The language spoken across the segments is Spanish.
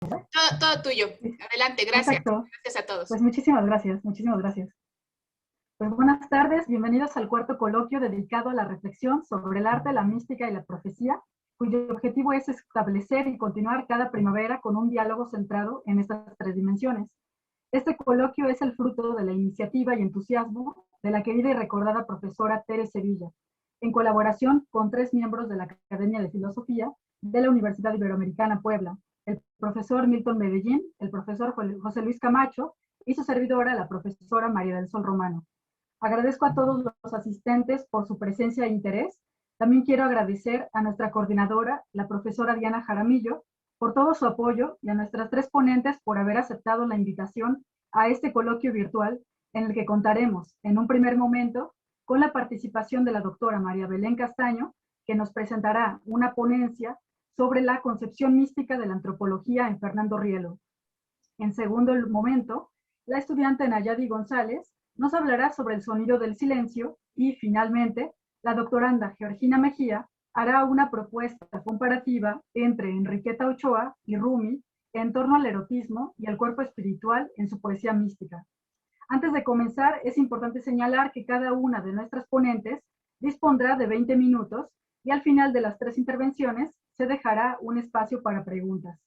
Todo tuyo. Adelante, gracias. Perfecto. Gracias a todos. Pues muchísimas gracias, muchísimas gracias. Pues buenas tardes, bienvenidos al cuarto coloquio dedicado a la reflexión sobre el arte, la mística y la profecía, cuyo objetivo es establecer y continuar cada primavera con un diálogo centrado en estas tres dimensiones. Este coloquio es el fruto de la iniciativa y entusiasmo de la querida y recordada profesora Tere Sevilla, en colaboración con 3 miembros de la Academia de Filosofía de la Universidad Iberoamericana Puebla, el profesor Milton Medellín, el profesor José Luis Camacho y su servidora, la profesora María del Sol Romano. Agradezco a todos los asistentes por su presencia e interés. También quiero agradecer a nuestra coordinadora, la profesora Diana Jaramillo, por todo su apoyo y a nuestras 3 ponentes por haber aceptado la invitación a este coloquio virtual en el que contaremos, en un primer momento, con la participación de la doctora María Belén Castaño, que nos presentará una ponencia sobre la concepción mística de la antropología en Fernando Rielo. En segundo momento, la estudiante Nayadi González nos hablará sobre el sonido del silencio y, finalmente, la doctoranda Georgina Mejía hará una propuesta comparativa entre Enriqueta Ochoa y Rumi en torno al erotismo y al cuerpo espiritual en su poesía mística. Antes de comenzar, es importante señalar que cada una de nuestras ponentes dispondrá de 20 minutos y al final de las 3 intervenciones se dejará un espacio para preguntas.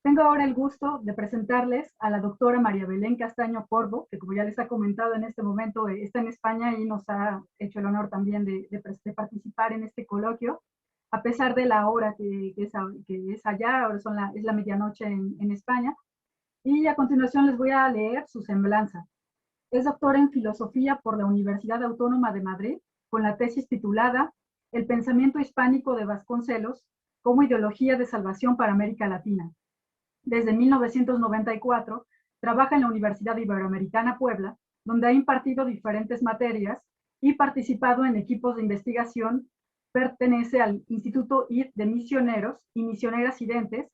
Tengo ahora el gusto de presentarles a la doctora María Belén Castaño Corvo, que como ya les ha comentado en este momento está en España y nos ha hecho el honor también de participar en este coloquio, a pesar de la hora que es allá, ahora es la medianoche en España. Y a continuación les voy a leer su semblanza. Es doctora en Filosofía por la Universidad Autónoma de Madrid, con la tesis titulada El pensamiento hispánico de Vasconcelos como ideología de salvación para América Latina. Desde 1994 trabaja en la Universidad Iberoamericana Puebla, donde ha impartido diferentes materias y participado en equipos de investigación. Pertenece al Instituto ID de Misioneros y Misioneras Identes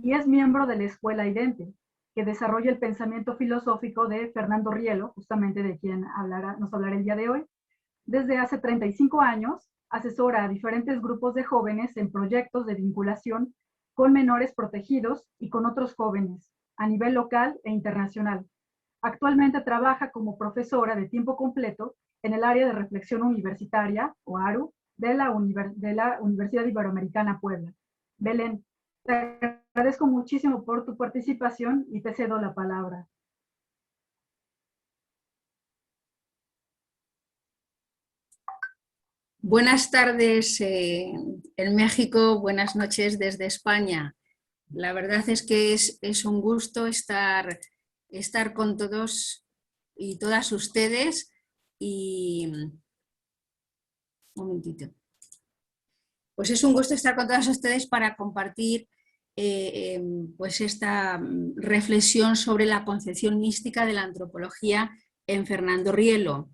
y es miembro de la Escuela Idente, que desarrolla el pensamiento filosófico de Fernando Rielo, justamente de quien nos hablará el día de hoy. Desde hace 35 años asesora a diferentes grupos de jóvenes en proyectos de vinculación con menores protegidos y con otros jóvenes a nivel local e internacional. Actualmente trabaja como profesora de tiempo completo en el área de reflexión universitaria, o ARU, de la Universidad Iberoamericana Puebla. Belén, te agradezco muchísimo por tu participación y te cedo la palabra. Buenas tardes en México, buenas noches desde España. La verdad es que es un gusto estar con todos y todas ustedes y un momentito. Pues es un gusto estar con todas ustedes para compartir pues esta reflexión sobre la concepción mística de la antropología en Fernando Rielo.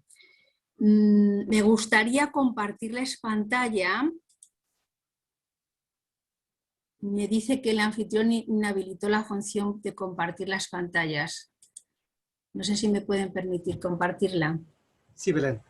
Me gustaría compartirles pantalla. Me dice que el anfitrión inhabilitó la función de compartir las pantallas. No sé si me pueden permitir compartirla. Sí, Belén.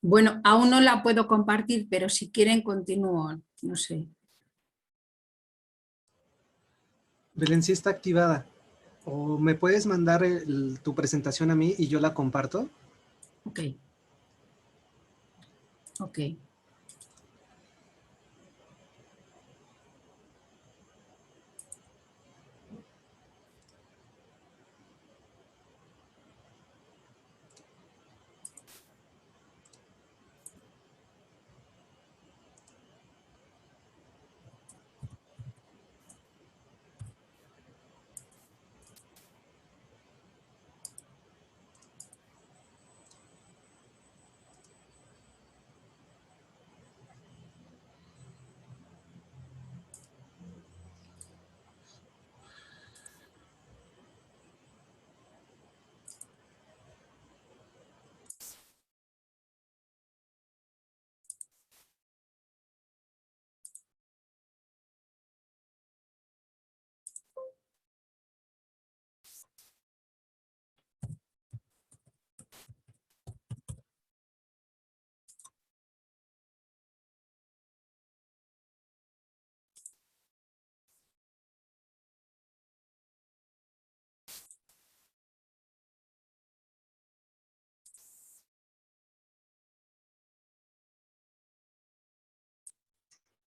Bueno, aún no la puedo compartir, pero si quieren continúo, no sé. Belén, sí está activada. ¿O me puedes mandar tu presentación a mí y yo la comparto? Ok. Ok.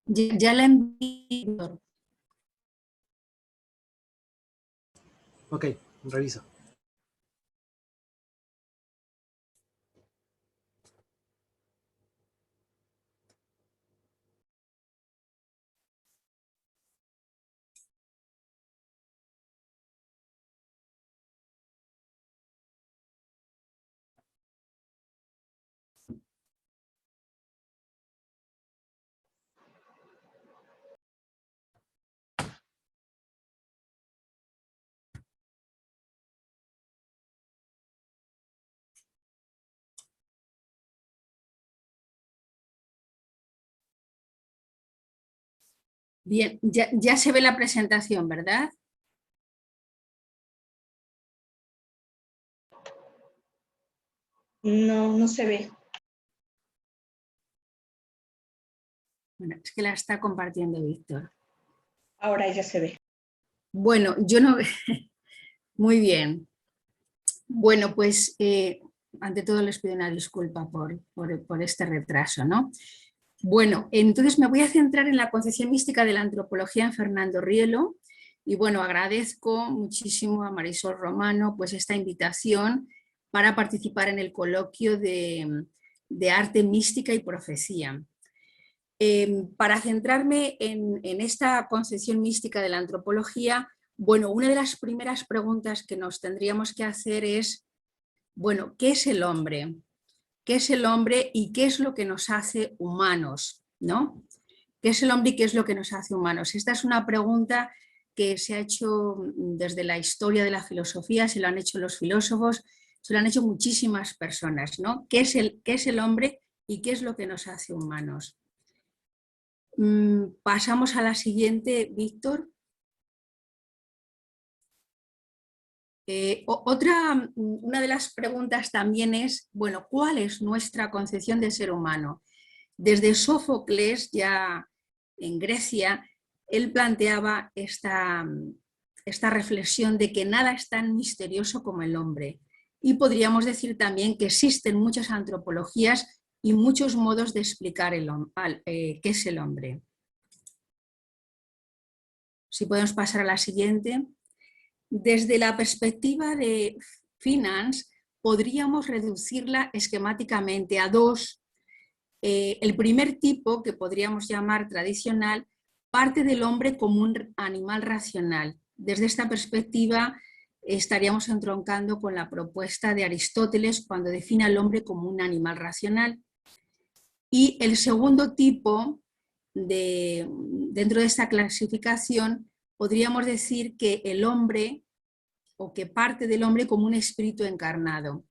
Ya la envié. Ok, reviso. Bien, ya se ve la presentación, ¿verdad? No, no se ve. Bueno, es que la está compartiendo Víctor. Ahora ya se ve. Bueno, yo no... Muy bien. Bueno, pues ante todo les pido una disculpa por este retraso, ¿no? Bueno, entonces me voy a centrar en la concepción mística de la antropología en Fernando Rielo y bueno, agradezco muchísimo a Marisol Romano pues esta invitación para participar en el coloquio de arte, mística y profecía. Para centrarme en esta concepción mística de la antropología, bueno, una de las primeras preguntas que nos tendríamos que hacer es, bueno, ¿qué es el hombre? ¿Qué es el hombre y qué es lo que nos hace humanos? ¿No? ¿Qué es el hombre y qué es lo que nos hace humanos? Esta es una pregunta que se ha hecho desde la historia de la filosofía, se lo han hecho los filósofos, se lo han hecho muchísimas personas, ¿no? ¿Qué es el hombre y qué es lo que nos hace humanos? Pasamos a la siguiente, Víctor. Una de las preguntas también es, bueno, ¿cuál es nuestra concepción de ser humano? Desde Sófocles, ya en Grecia, él planteaba esta reflexión de que nada es tan misterioso como el hombre. Y podríamos decir también que existen muchas antropologías y muchos modos de explicar qué es el hombre. Si podemos pasar a la siguiente. Desde la perspectiva de Finance, podríamos reducirla esquemáticamente a dos. El primer tipo, que podríamos llamar tradicional, parte del hombre como un animal racional. Desde esta perspectiva estaríamos entroncando con la propuesta de Aristóteles cuando define al hombre como un animal racional. Y el segundo tipo, dentro de esta clasificación, podríamos decir que el hombre, o que parte del hombre como un espíritu encarnado.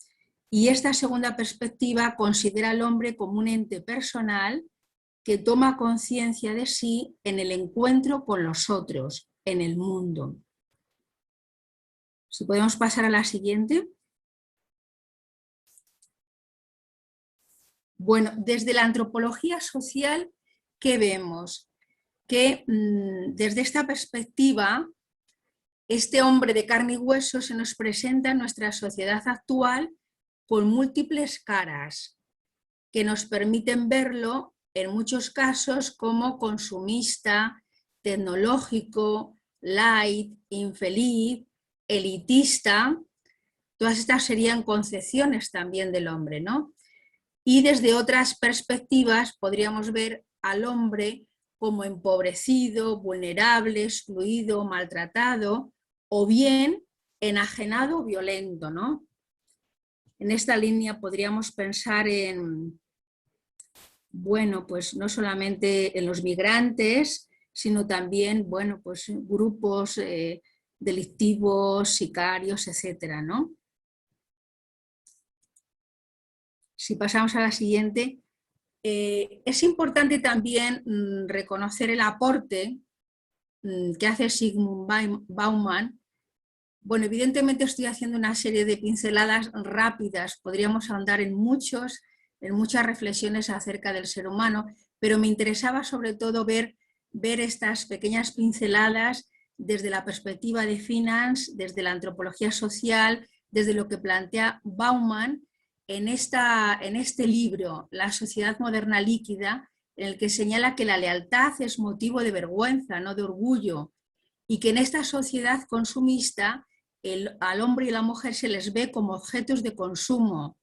Y esta segunda perspectiva considera al hombre como un ente personal que toma conciencia de sí en el encuentro con los otros, en el mundo. Si podemos pasar a la siguiente. Bueno, desde la antropología social, ¿qué vemos? Que desde esta perspectiva, este hombre de carne y hueso se nos presenta en nuestra sociedad actual con múltiples caras que nos permiten verlo en muchos casos como consumista, tecnológico, light, infeliz, elitista. Todas estas serían concepciones también del hombre, ¿no? Y desde otras perspectivas podríamos ver al hombre como empobrecido, vulnerable, excluido, maltratado, o bien enajenado o violento, ¿no? En esta línea podríamos pensar en, bueno, pues no solamente en los migrantes, sino también, bueno, pues grupos delictivos, sicarios, etcétera, ¿no? Si pasamos a la siguiente, es importante también reconocer el aporte que hace Zygmunt Bauman. Bueno, evidentemente estoy haciendo una serie de pinceladas rápidas, podríamos ahondar en muchas reflexiones acerca del ser humano, pero me interesaba sobre todo ver estas pequeñas pinceladas desde la perspectiva de Finance, desde la antropología social, desde lo que plantea Bauman en este libro, La sociedad moderna líquida, en el que señala que la lealtad es motivo de vergüenza, no de orgullo, y que en esta sociedad consumista al hombre y a la mujer se les ve como objetos de consumo,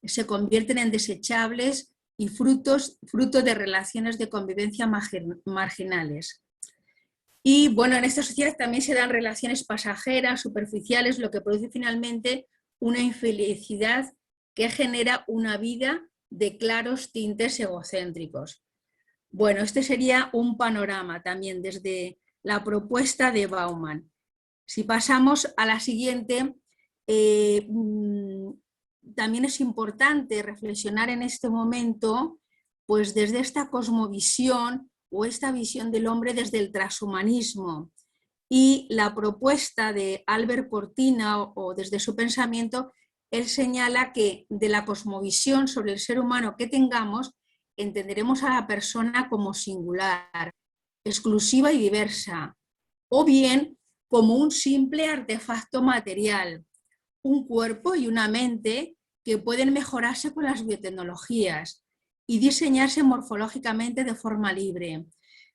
se convierten en desechables y fruto de relaciones de convivencia marginales. Y bueno, en esta sociedad también se dan relaciones pasajeras, superficiales, lo que produce finalmente una infelicidad que genera una vida de claros tintes egocéntricos. Bueno, este sería un panorama también desde la propuesta de Bauman. Si pasamos a la siguiente, también es importante reflexionar en este momento, pues desde esta cosmovisión o esta visión del hombre desde el transhumanismo. Y la propuesta de Albert Cortina, o desde su pensamiento, él señala que de la cosmovisión sobre el ser humano que tengamos, entenderemos a la persona como singular, exclusiva y diversa, o bien como un simple artefacto material, un cuerpo y una mente que pueden mejorarse con las biotecnologías y diseñarse morfológicamente de forma libre.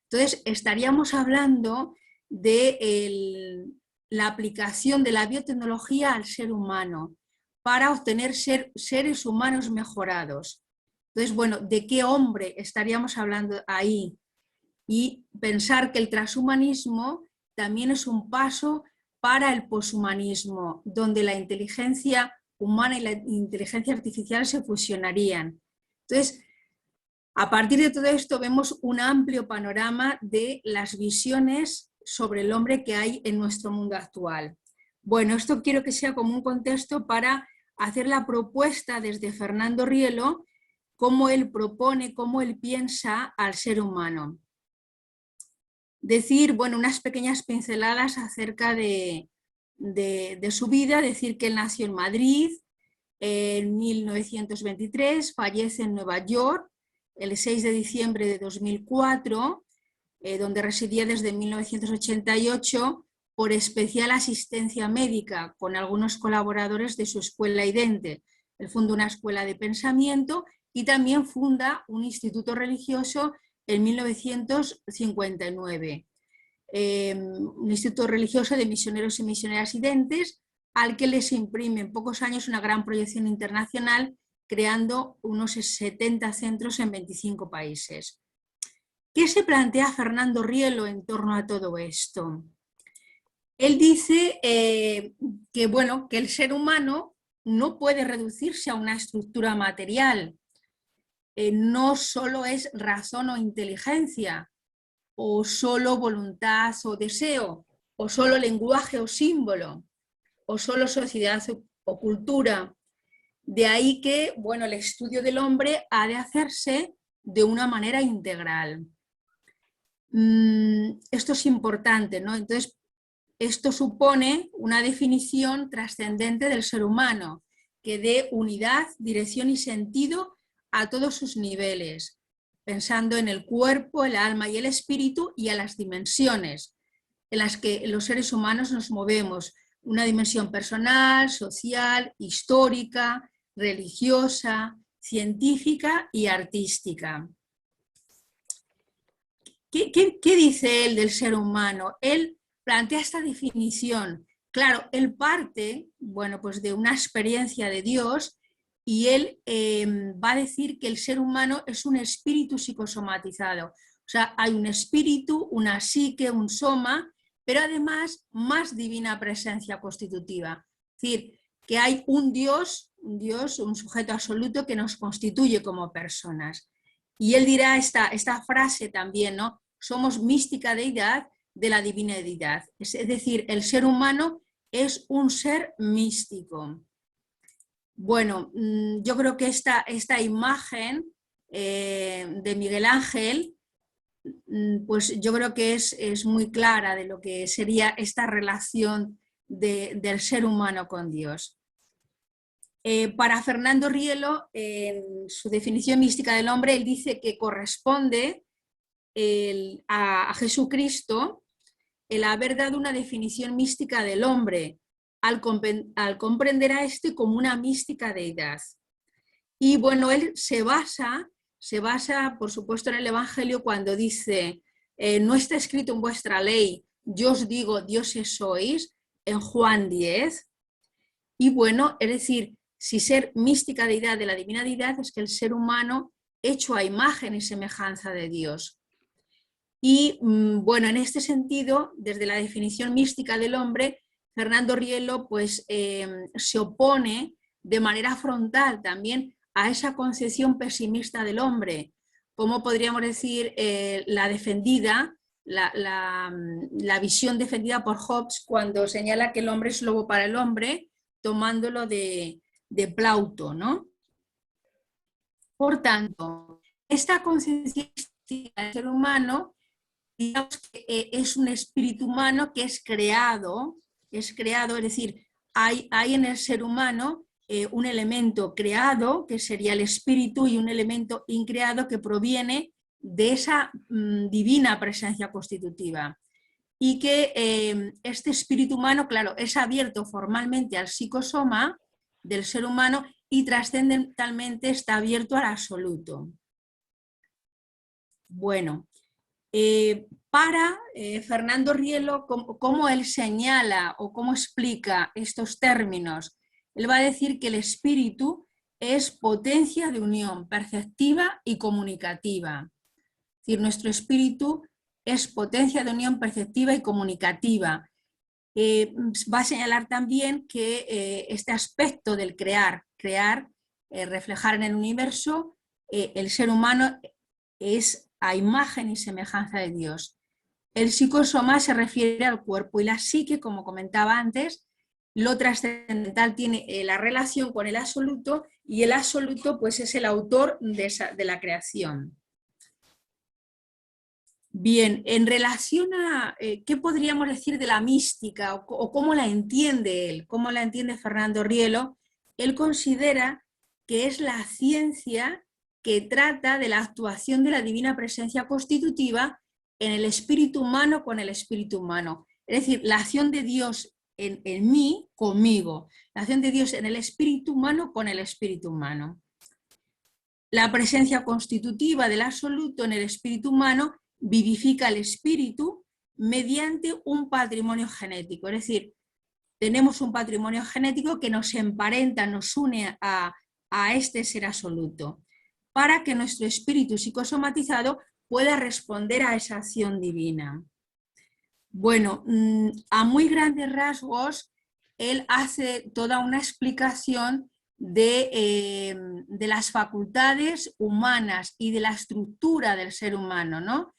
Entonces, estaríamos hablando de la aplicación de la biotecnología al ser humano para obtener seres humanos mejorados. Entonces, bueno, ¿de qué hombre estaríamos hablando ahí? Y pensar que el transhumanismo también es un paso para el poshumanismo, donde la inteligencia humana y la inteligencia artificial se fusionarían. Entonces, a partir de todo esto vemos un amplio panorama de las visiones sobre el hombre que hay en nuestro mundo actual. Bueno, esto quiero que sea como un contexto para hacer la propuesta desde Fernando Rielo, cómo él propone, cómo él piensa al ser humano. Decir, bueno, unas pequeñas pinceladas acerca de su vida, decir que él nació en Madrid en 1923, fallece en Nueva York el 6 de diciembre de 2004, donde residía desde 1988 por especial asistencia médica con algunos colaboradores de su escuela IDENTE. Él fundó una escuela de pensamiento y también funda un instituto religioso en 1959. Un instituto religioso de misioneros y misioneras identes, al que les imprime en pocos años una gran proyección internacional, creando unos 70 centros en 25 países. ¿Qué se plantea Fernando Rielo en torno a todo esto? Él dice que, bueno, que el ser humano no puede reducirse a una estructura material, no solo es razón o inteligencia, o solo voluntad o deseo, o solo lenguaje o símbolo, o solo sociedad o cultura. De ahí que, bueno, el estudio del hombre ha de hacerse de una manera integral. Esto es importante, ¿no? Entonces, esto supone una definición trascendente del ser humano, que dé unidad, dirección y sentido a todos sus niveles, pensando en el cuerpo, el alma y el espíritu y a las dimensiones en las que los seres humanos nos movemos, una dimensión personal, social, histórica, religiosa, científica y artística. ¿Qué dice él del ser humano? Él plantea esta definición. Claro, él parte, bueno, pues de una experiencia de Dios, y él va a decir que el ser humano es un espíritu psicosomatizado. O sea, hay un espíritu, una psique, un soma, pero además más divina presencia constitutiva. Es decir, que hay un Dios, un sujeto absoluto que nos constituye como personas. Y él dirá esta frase también, ¿no? Somos mística deidad de la divina deidad. Es decir, el ser humano es un ser místico. Bueno, yo creo que esta imagen de Miguel Ángel, pues yo creo que es muy clara de lo que sería esta relación del ser humano con Dios. Para Fernando Rielo, en su definición mística del hombre, él dice que corresponde a Jesucristo el haber dado una definición mística del hombre, al comprender a este como una mística deidad. Y bueno, él se basa se basa, por supuesto, en el Evangelio cuando dice, no está escrito en vuestra ley, yo os digo, dioses sois, en Juan 10. Y bueno, es decir, si ser mística deidad de la divina deidad es que el ser humano hecho a imagen y semejanza de Dios. Y bueno, en este sentido, desde la definición mística del hombre, Fernando Rielo pues, se opone de manera frontal también a esa concepción pesimista del hombre, como podríamos decir la defendida, la visión defendida por Hobbes cuando señala que el hombre es lobo para el hombre, tomándolo de Plauto, ¿no? Por tanto, esta concepción del ser humano, digamos que es un espíritu humano que es creado, es decir, hay en el ser humano un elemento creado, que sería el espíritu, y un elemento increado que proviene de esa divina presencia constitutiva. Y que este espíritu humano, claro, es abierto formalmente al psicosoma del ser humano y trascendentalmente está abierto al absoluto. Bueno, para Fernando Rielo, ¿cómo él señala o cómo explica estos términos? Él va a decir que el espíritu es potencia de unión perceptiva y comunicativa. Es decir, nuestro espíritu es potencia de unión perceptiva y comunicativa. Va a señalar también que este aspecto del crear, reflejar en el universo, el ser humano es a imagen y semejanza de Dios. El psicosoma se refiere al cuerpo y la psique, como comentaba antes, lo trascendental tiene la relación con el absoluto y el absoluto pues, es el autor de la creación. Bien, en relación a qué podríamos decir de la mística o cómo la entiende él, cómo la entiende Fernando Rielo, él considera que es la ciencia que trata de la actuación de la divina presencia constitutiva en el espíritu humano con el espíritu humano. Es decir, la acción de Dios en mí, conmigo, la acción de Dios en el espíritu humano con el espíritu humano. La presencia constitutiva del absoluto en el espíritu humano vivifica el espíritu mediante un patrimonio genético, es decir, tenemos un patrimonio genético que nos emparenta, nos une a este ser absoluto, para que nuestro espíritu psicosomatizado pueda responder a esa acción divina. Bueno, a muy grandes rasgos, él hace toda una explicación de las facultades humanas y de la estructura del ser humano, ¿no?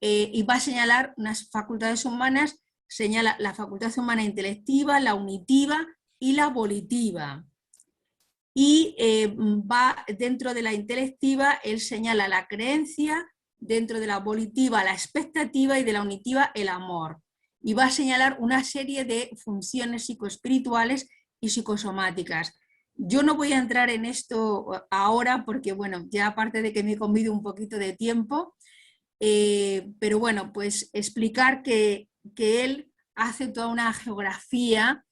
Y va a señalar unas facultades humanas, señala la facultad humana intelectiva, la unitiva y la volitiva. Y va dentro de la intelectiva, él señala la creencia, dentro de la volitiva la expectativa y de la unitiva el amor. Y va a señalar una serie de funciones psicoespirituales y psicosomáticas. Yo no voy a entrar en esto ahora porque, bueno, ya aparte de que me he comido un poquito de tiempo, pero bueno, pues explicar que él hace toda una geografía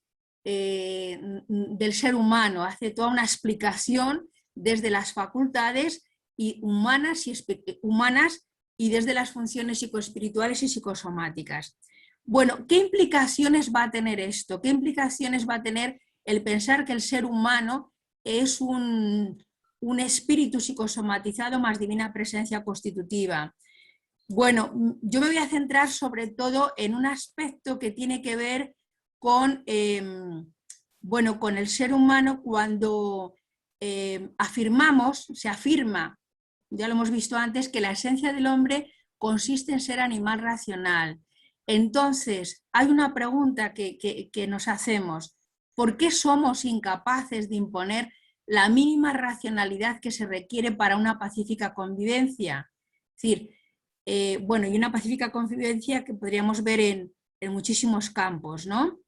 del ser humano, hace toda una explicación desde las facultades humanas y desde las funciones psicoespirituales y psicosomáticas. Bueno, ¿qué implicaciones va a tener esto? ¿Qué implicaciones va a tener el pensar que el ser humano es un espíritu psicosomatizado más divina presencia constitutiva? Bueno, yo me voy a centrar sobre todo en un aspecto que tiene que ver con, con el ser humano cuando se afirma, ya lo hemos visto antes, que la esencia del hombre consiste en ser animal racional. Entonces, hay una pregunta que nos hacemos: ¿por qué somos incapaces de imponer la mínima racionalidad que se requiere para una pacífica convivencia? Es decir, y una pacífica convivencia que podríamos ver en muchísimos campos, ¿no?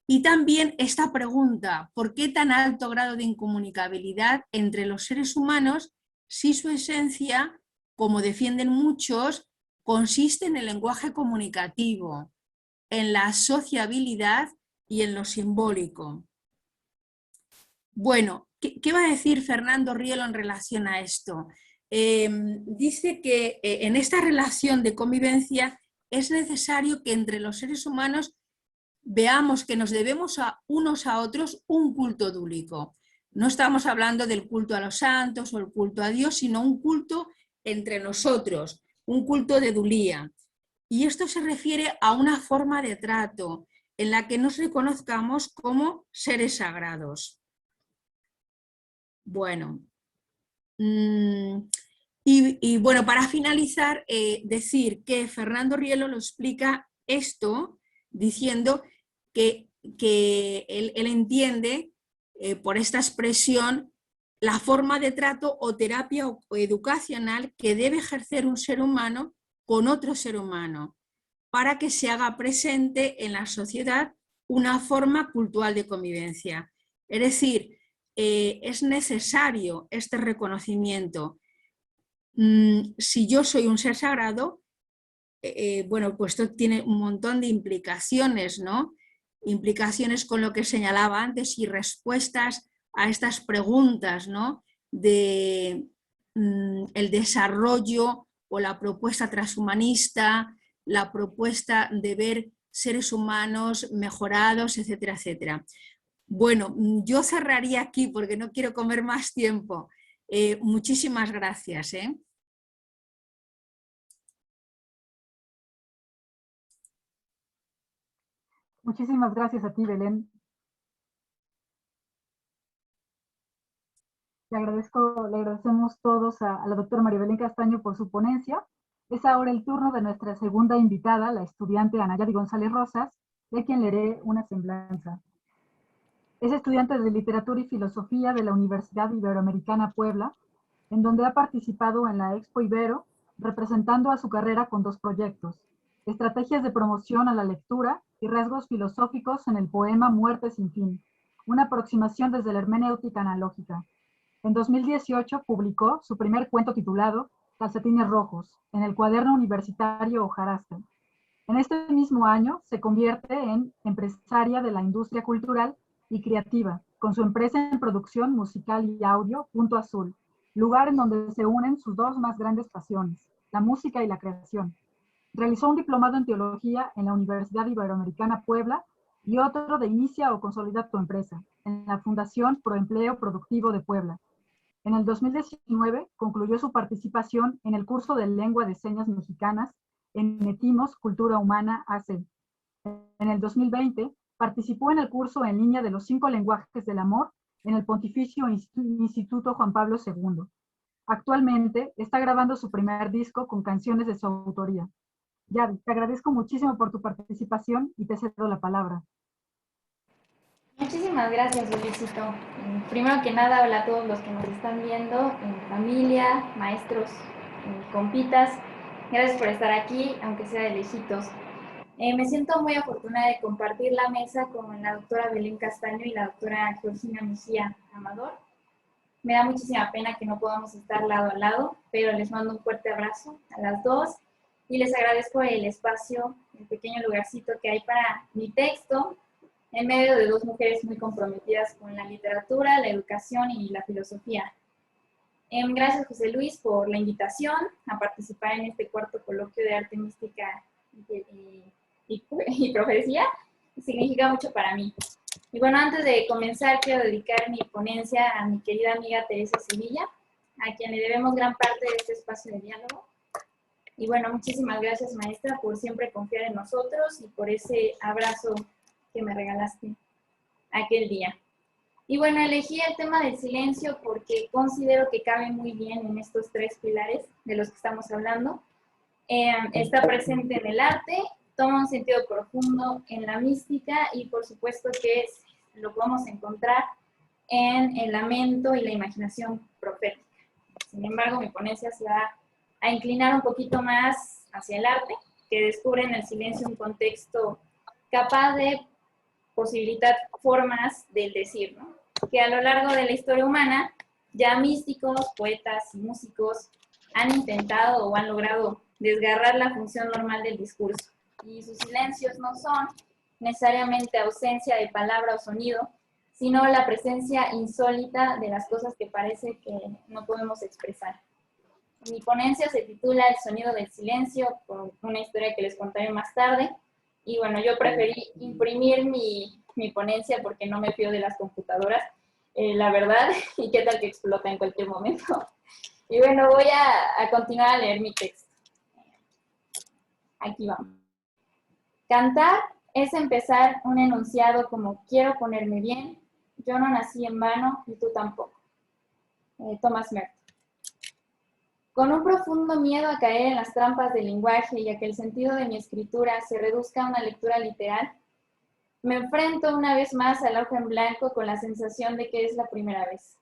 Y también esta pregunta: ¿por qué tan alto grado de incomunicabilidad entre los seres humanos si su esencia, como defienden muchos, consiste en el lenguaje comunicativo, en la sociabilidad y en lo simbólico? Bueno, ¿qué va a decir Fernando Rielo en relación a esto? dice que en esta relación de convivencia es necesario que entre los seres humanos veamos que nos debemos a unos a otros un culto dúlico. No estamos hablando del culto a los santos o el culto a Dios, sino un culto entre nosotros, un culto de dulía. Y esto se refiere a una forma de trato en la que nos reconozcamos como seres sagrados. Bueno, y bueno, para finalizar, decir que Fernando Rielo lo explica esto diciendo que él entiende por esta expresión la forma de trato o terapia o educacional que debe ejercer un ser humano con otro ser humano para que se haga presente en la sociedad una forma cultural de convivencia. Es decir, es necesario este reconocimiento. Si yo soy un ser sagrado, bueno, pues esto tiene un montón de implicaciones, ¿no? Implicaciones con lo que señalaba antes y respuestas a estas preguntas, ¿no? De el desarrollo o la propuesta transhumanista, la propuesta de ver seres humanos mejorados, etcétera, etcétera. Bueno, yo cerraría aquí porque no quiero comer más tiempo. Muchísimas gracias. Muchísimas gracias a ti, Belén. Le agradecemos todos a la doctora María Belén Castaño por su ponencia. Es ahora el turno de nuestra segunda invitada, la estudiante Anayadi González Rosas, de quien leeré una semblanza. Es estudiante de Literatura y Filosofía de la Universidad Iberoamericana Puebla, en donde ha participado en la Expo Ibero, representando a su carrera con 2 proyectos: Estrategias de promoción a la lectura y rasgos filosóficos en el poema Muerte sin fin, una aproximación desde la hermenéutica analógica. En 2018 publicó su primer cuento titulado Calcetines Rojos, en el cuaderno universitario Hojarasca. En este mismo año se convierte en empresaria de la industria cultural y creativa, con su empresa en producción musical y audio, Punto Azul, lugar en donde se unen sus 2 más grandes pasiones, la música y la creación. Realizó un diplomado en teología en la Universidad Iberoamericana Puebla y otro de Inicia o Consolida tu Empresa, en la Fundación Proempleo Productivo de Puebla. En el 2019 concluyó su participación en el curso de Lengua de Señas Mexicanas en Metimos Cultura Humana AC. En el 2020 participó en el curso en línea de los 5 lenguajes del amor en el Pontificio Instituto Juan Pablo II. Actualmente está grabando su primer disco con canciones de su autoría. Yadi, te agradezco muchísimo por tu participación y te cedo la palabra. Muchísimas gracias, Luisito. Primero que nada, hola a todos los que nos están viendo, familia, maestros, compitas. Gracias por estar aquí, aunque sea de lejitos. Me siento muy afortunada de compartir la mesa con la doctora Belén Castaño y la doctora Georgina Mejía Amador. Me da muchísima pena que no podamos estar lado a lado, pero les mando un fuerte abrazo a las dos y les agradezco el espacio, el pequeño lugarcito que hay para mi texto, en medio de 2 mujeres muy comprometidas con la literatura, la educación y la filosofía. Gracias, José Luis, por la invitación a participar en este 4º coloquio de arte, mística y profecía. Significa mucho para mí. Y bueno, antes de comenzar, quiero dedicar mi ponencia a mi querida amiga Teresa Sevilla, a quien le debemos gran parte de este espacio de diálogo. Y bueno, muchísimas gracias, maestra, por siempre confiar en nosotros y por ese abrazo que me regalaste aquel día. Y bueno, elegí el tema del silencio porque considero que cabe muy bien en estos 3 pilares de los que estamos hablando. Está presente en el arte, toma un sentido profundo en la mística y por supuesto que lo podemos encontrar en el lamento y la imaginación profética. Sin embargo, mi ponencia se va a inclinar un poquito más hacia el arte, que descubre en el silencio un contexto capaz de posibilitar formas del decir, ¿no? Que a lo largo de la historia humana ya místicos, poetas y músicos han intentado o han logrado desgarrar la función normal del discurso. Y sus silencios no son necesariamente ausencia de palabra o sonido, sino la presencia insólita de las cosas que parece que no podemos expresar. Mi ponencia se titula El sonido del silencio, con una historia que les contaré más tarde. Y bueno, yo preferí imprimir mi ponencia porque no me fío de las computadoras, la verdad, y qué tal que explota en cualquier momento. Y bueno, voy a continuar a leer mi texto. Aquí vamos. Cantar es empezar un enunciado como quiero ponerme bien, yo no nací en vano y tú tampoco. Thomas Merton. Con un profundo miedo a caer en las trampas del lenguaje y a que el sentido de mi escritura se reduzca a una lectura literal, me enfrento una vez más al hoja en blanco con la sensación de que es la primera vez.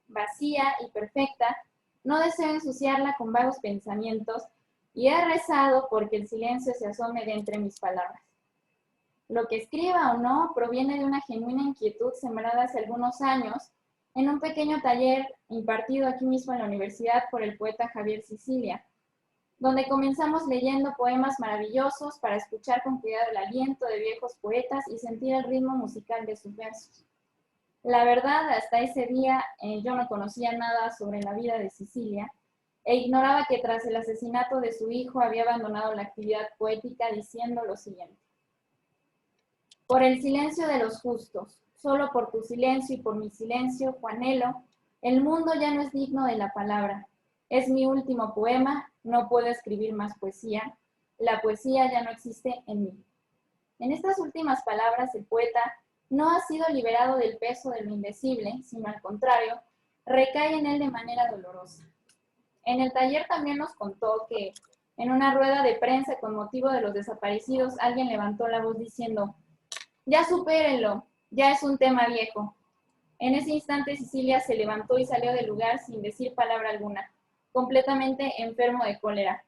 Vacía y perfecta, no deseo ensuciarla con vagos pensamientos y he rezado porque el silencio se asome de entre mis palabras. Lo que escriba o no proviene de una genuina inquietud sembrada hace algunos años en un pequeño taller impartido aquí mismo en la universidad por el poeta Javier Sicilia, donde comenzamos leyendo poemas maravillosos para escuchar con cuidado el aliento de viejos poetas y sentir el ritmo musical de sus versos. La verdad, hasta ese día yo no conocía nada sobre la vida de Sicilia e ignoraba que tras el asesinato de su hijo había abandonado la actividad poética diciendo lo siguiente. Por el silencio de los justos, solo por tu silencio y por mi silencio, Juanelo, el mundo ya no es digno de la palabra. Es mi último poema, no puedo escribir más poesía. La poesía ya no existe en mí. En estas últimas palabras, el poeta no ha sido liberado del peso de lo indecible, sino al contrario, recae en él de manera dolorosa. En el taller también nos contó que en una rueda de prensa con motivo de los desaparecidos, alguien levantó la voz diciendo, ya supérenlo, ya es un tema viejo. En ese instante Sicilia se levantó y salió del lugar sin decir palabra alguna, completamente enfermo de cólera.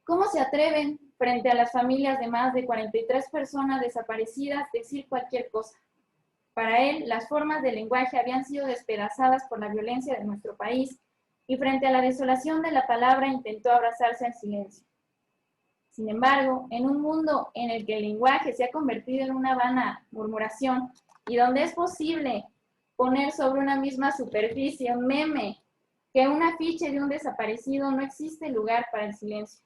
¿Cómo se atreven, frente a las familias de más de 43 personas desaparecidas, decir cualquier cosa? Para él, las formas del lenguaje habían sido despedazadas por la violencia de nuestro país y frente a la desolación de la palabra intentó abrazarse al silencio. Sin embargo, en un mundo en el que el lenguaje se ha convertido en una vana murmuración y donde es posible poner sobre una misma superficie un meme que un afiche de un desaparecido, no existe lugar para el silencio.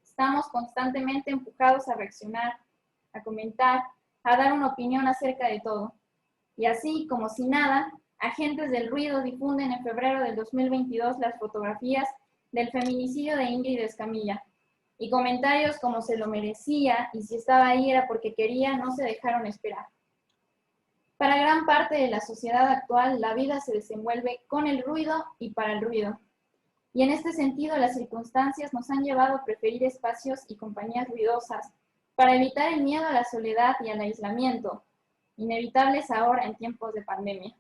Estamos constantemente empujados a reaccionar, a comentar, a dar una opinión acerca de todo. Y así, como si nada, agentes del ruido difunden en febrero del 2022 las fotografías del feminicidio de Ingrid Escamilla. Y comentarios como se lo merecía y si estaba ahí era porque quería, no se dejaron esperar. Para gran parte de la sociedad actual, la vida se desenvuelve con el ruido y para el ruido. Y en este sentido, las circunstancias nos han llevado a preferir espacios y compañías ruidosas para evitar el miedo a la soledad y al aislamiento, inevitables ahora en tiempos de pandemia.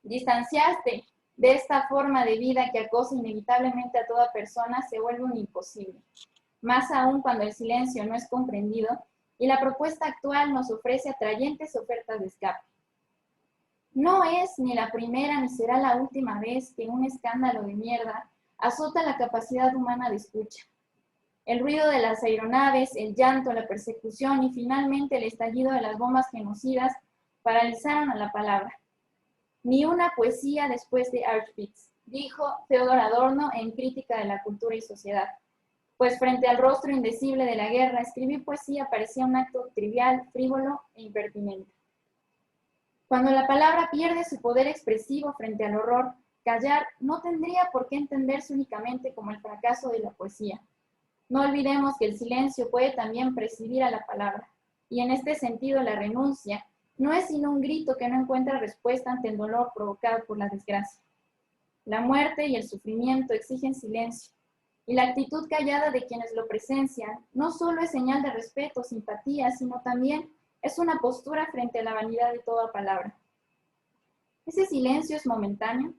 Distanciarse de esta forma de vida que acosa inevitablemente a toda persona se vuelve un imposible, más aún cuando el silencio no es comprendido y la propuesta actual nos ofrece atrayentes ofertas de escape. No es ni la primera ni será la última vez que un escándalo de mierda azota la capacidad humana de escucha. El ruido de las aeronaves, el llanto, la persecución y finalmente el estallido de las bombas genocidas paralizaron a la palabra. Ni una poesía después de Auschwitz, dijo Theodor Adorno en Crítica de la Cultura y Sociedad. Pues frente al rostro indecible de la guerra, escribir poesía parecía un acto trivial, frívolo e impertinente. Cuando la palabra pierde su poder expresivo frente al horror, callar no tendría por qué entenderse únicamente como el fracaso de la poesía. No olvidemos que el silencio puede también presidir a la palabra, y en este sentido la renuncia no es sino un grito que no encuentra respuesta ante el dolor provocado por la desgracia. La muerte y el sufrimiento exigen silencio, y la actitud callada de quienes lo presencian no solo es señal de respeto, simpatía, sino también es una postura frente a la vanidad de toda palabra. ¿Ese silencio es momentáneo?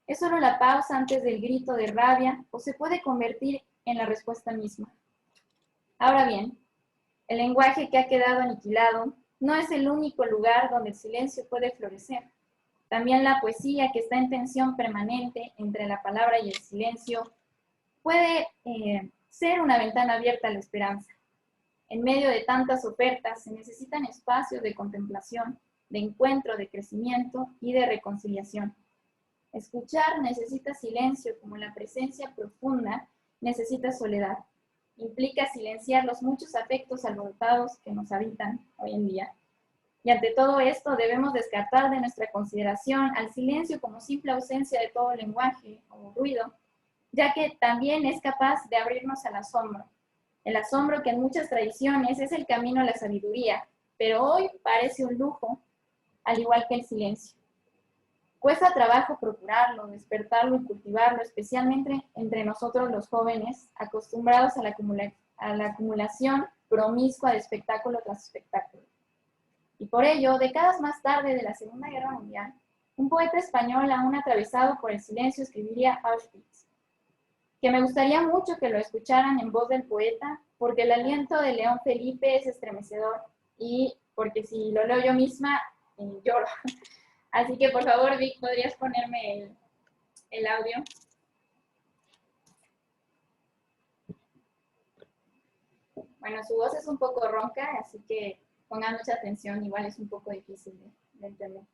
¿Es solo la pausa antes del grito de rabia o se puede convertir en la respuesta misma? Ahora bien, el lenguaje que ha quedado aniquilado no es el único lugar donde el silencio puede florecer. También la poesía, que está en tensión permanente entre la palabra y el silencio, puede ser una ventana abierta a la esperanza. En medio de tantas ofertas se necesitan espacios de contemplación, de encuentro, de crecimiento y de reconciliación. Escuchar necesita silencio, como la presencia profunda necesita soledad. Implica silenciar los muchos afectos alborotados que nos habitan hoy en día. Y ante todo esto debemos descartar de nuestra consideración al silencio como simple ausencia de todo lenguaje o ruido, ya que también es capaz de abrirnos al asombro. El asombro que en muchas tradiciones es el camino a la sabiduría, pero hoy parece un lujo, al igual que el silencio. Cuesta trabajo procurarlo, despertarlo y cultivarlo, especialmente entre nosotros los jóvenes, acostumbrados a la acumulación promiscua de espectáculo tras espectáculo. Y por ello, décadas más tarde de la Segunda Guerra Mundial, un poeta español aún atravesado por el silencio escribiría Auschwitz, que me gustaría mucho que lo escucharan en voz del poeta, porque el aliento de León Felipe es estremecedor y porque si lo leo yo misma, lloro. Así que por favor, Vic, ¿podrías ponerme el audio? Bueno, su voz es un poco ronca, así que pongan mucha atención, igual es un poco difícil de entender.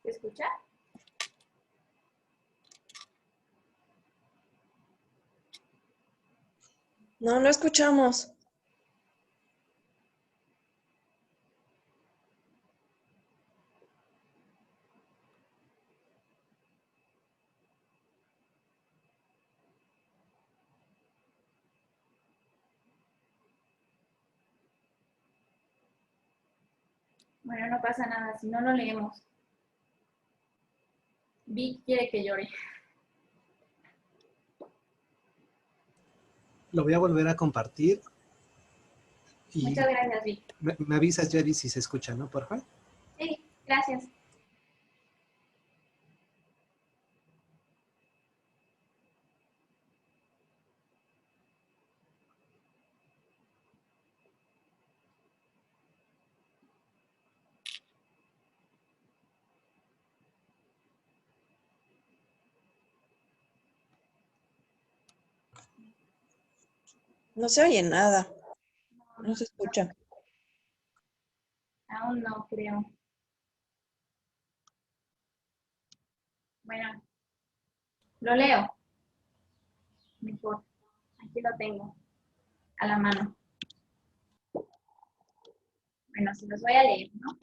¿Se escucha? No, no escuchamos. Bueno, no pasa nada, si no lo leemos. Vic quiere que llore. Lo voy a volver a compartir. Y Muchas gracias, Vic. me avisas, Jerry, si se escucha, ¿no? Por favor. Sí, gracias. No se oye nada. No se escucha. Aún no creo. Bueno, lo leo. Mejor. Aquí lo tengo. A la mano. Bueno, se los voy a leer, ¿no?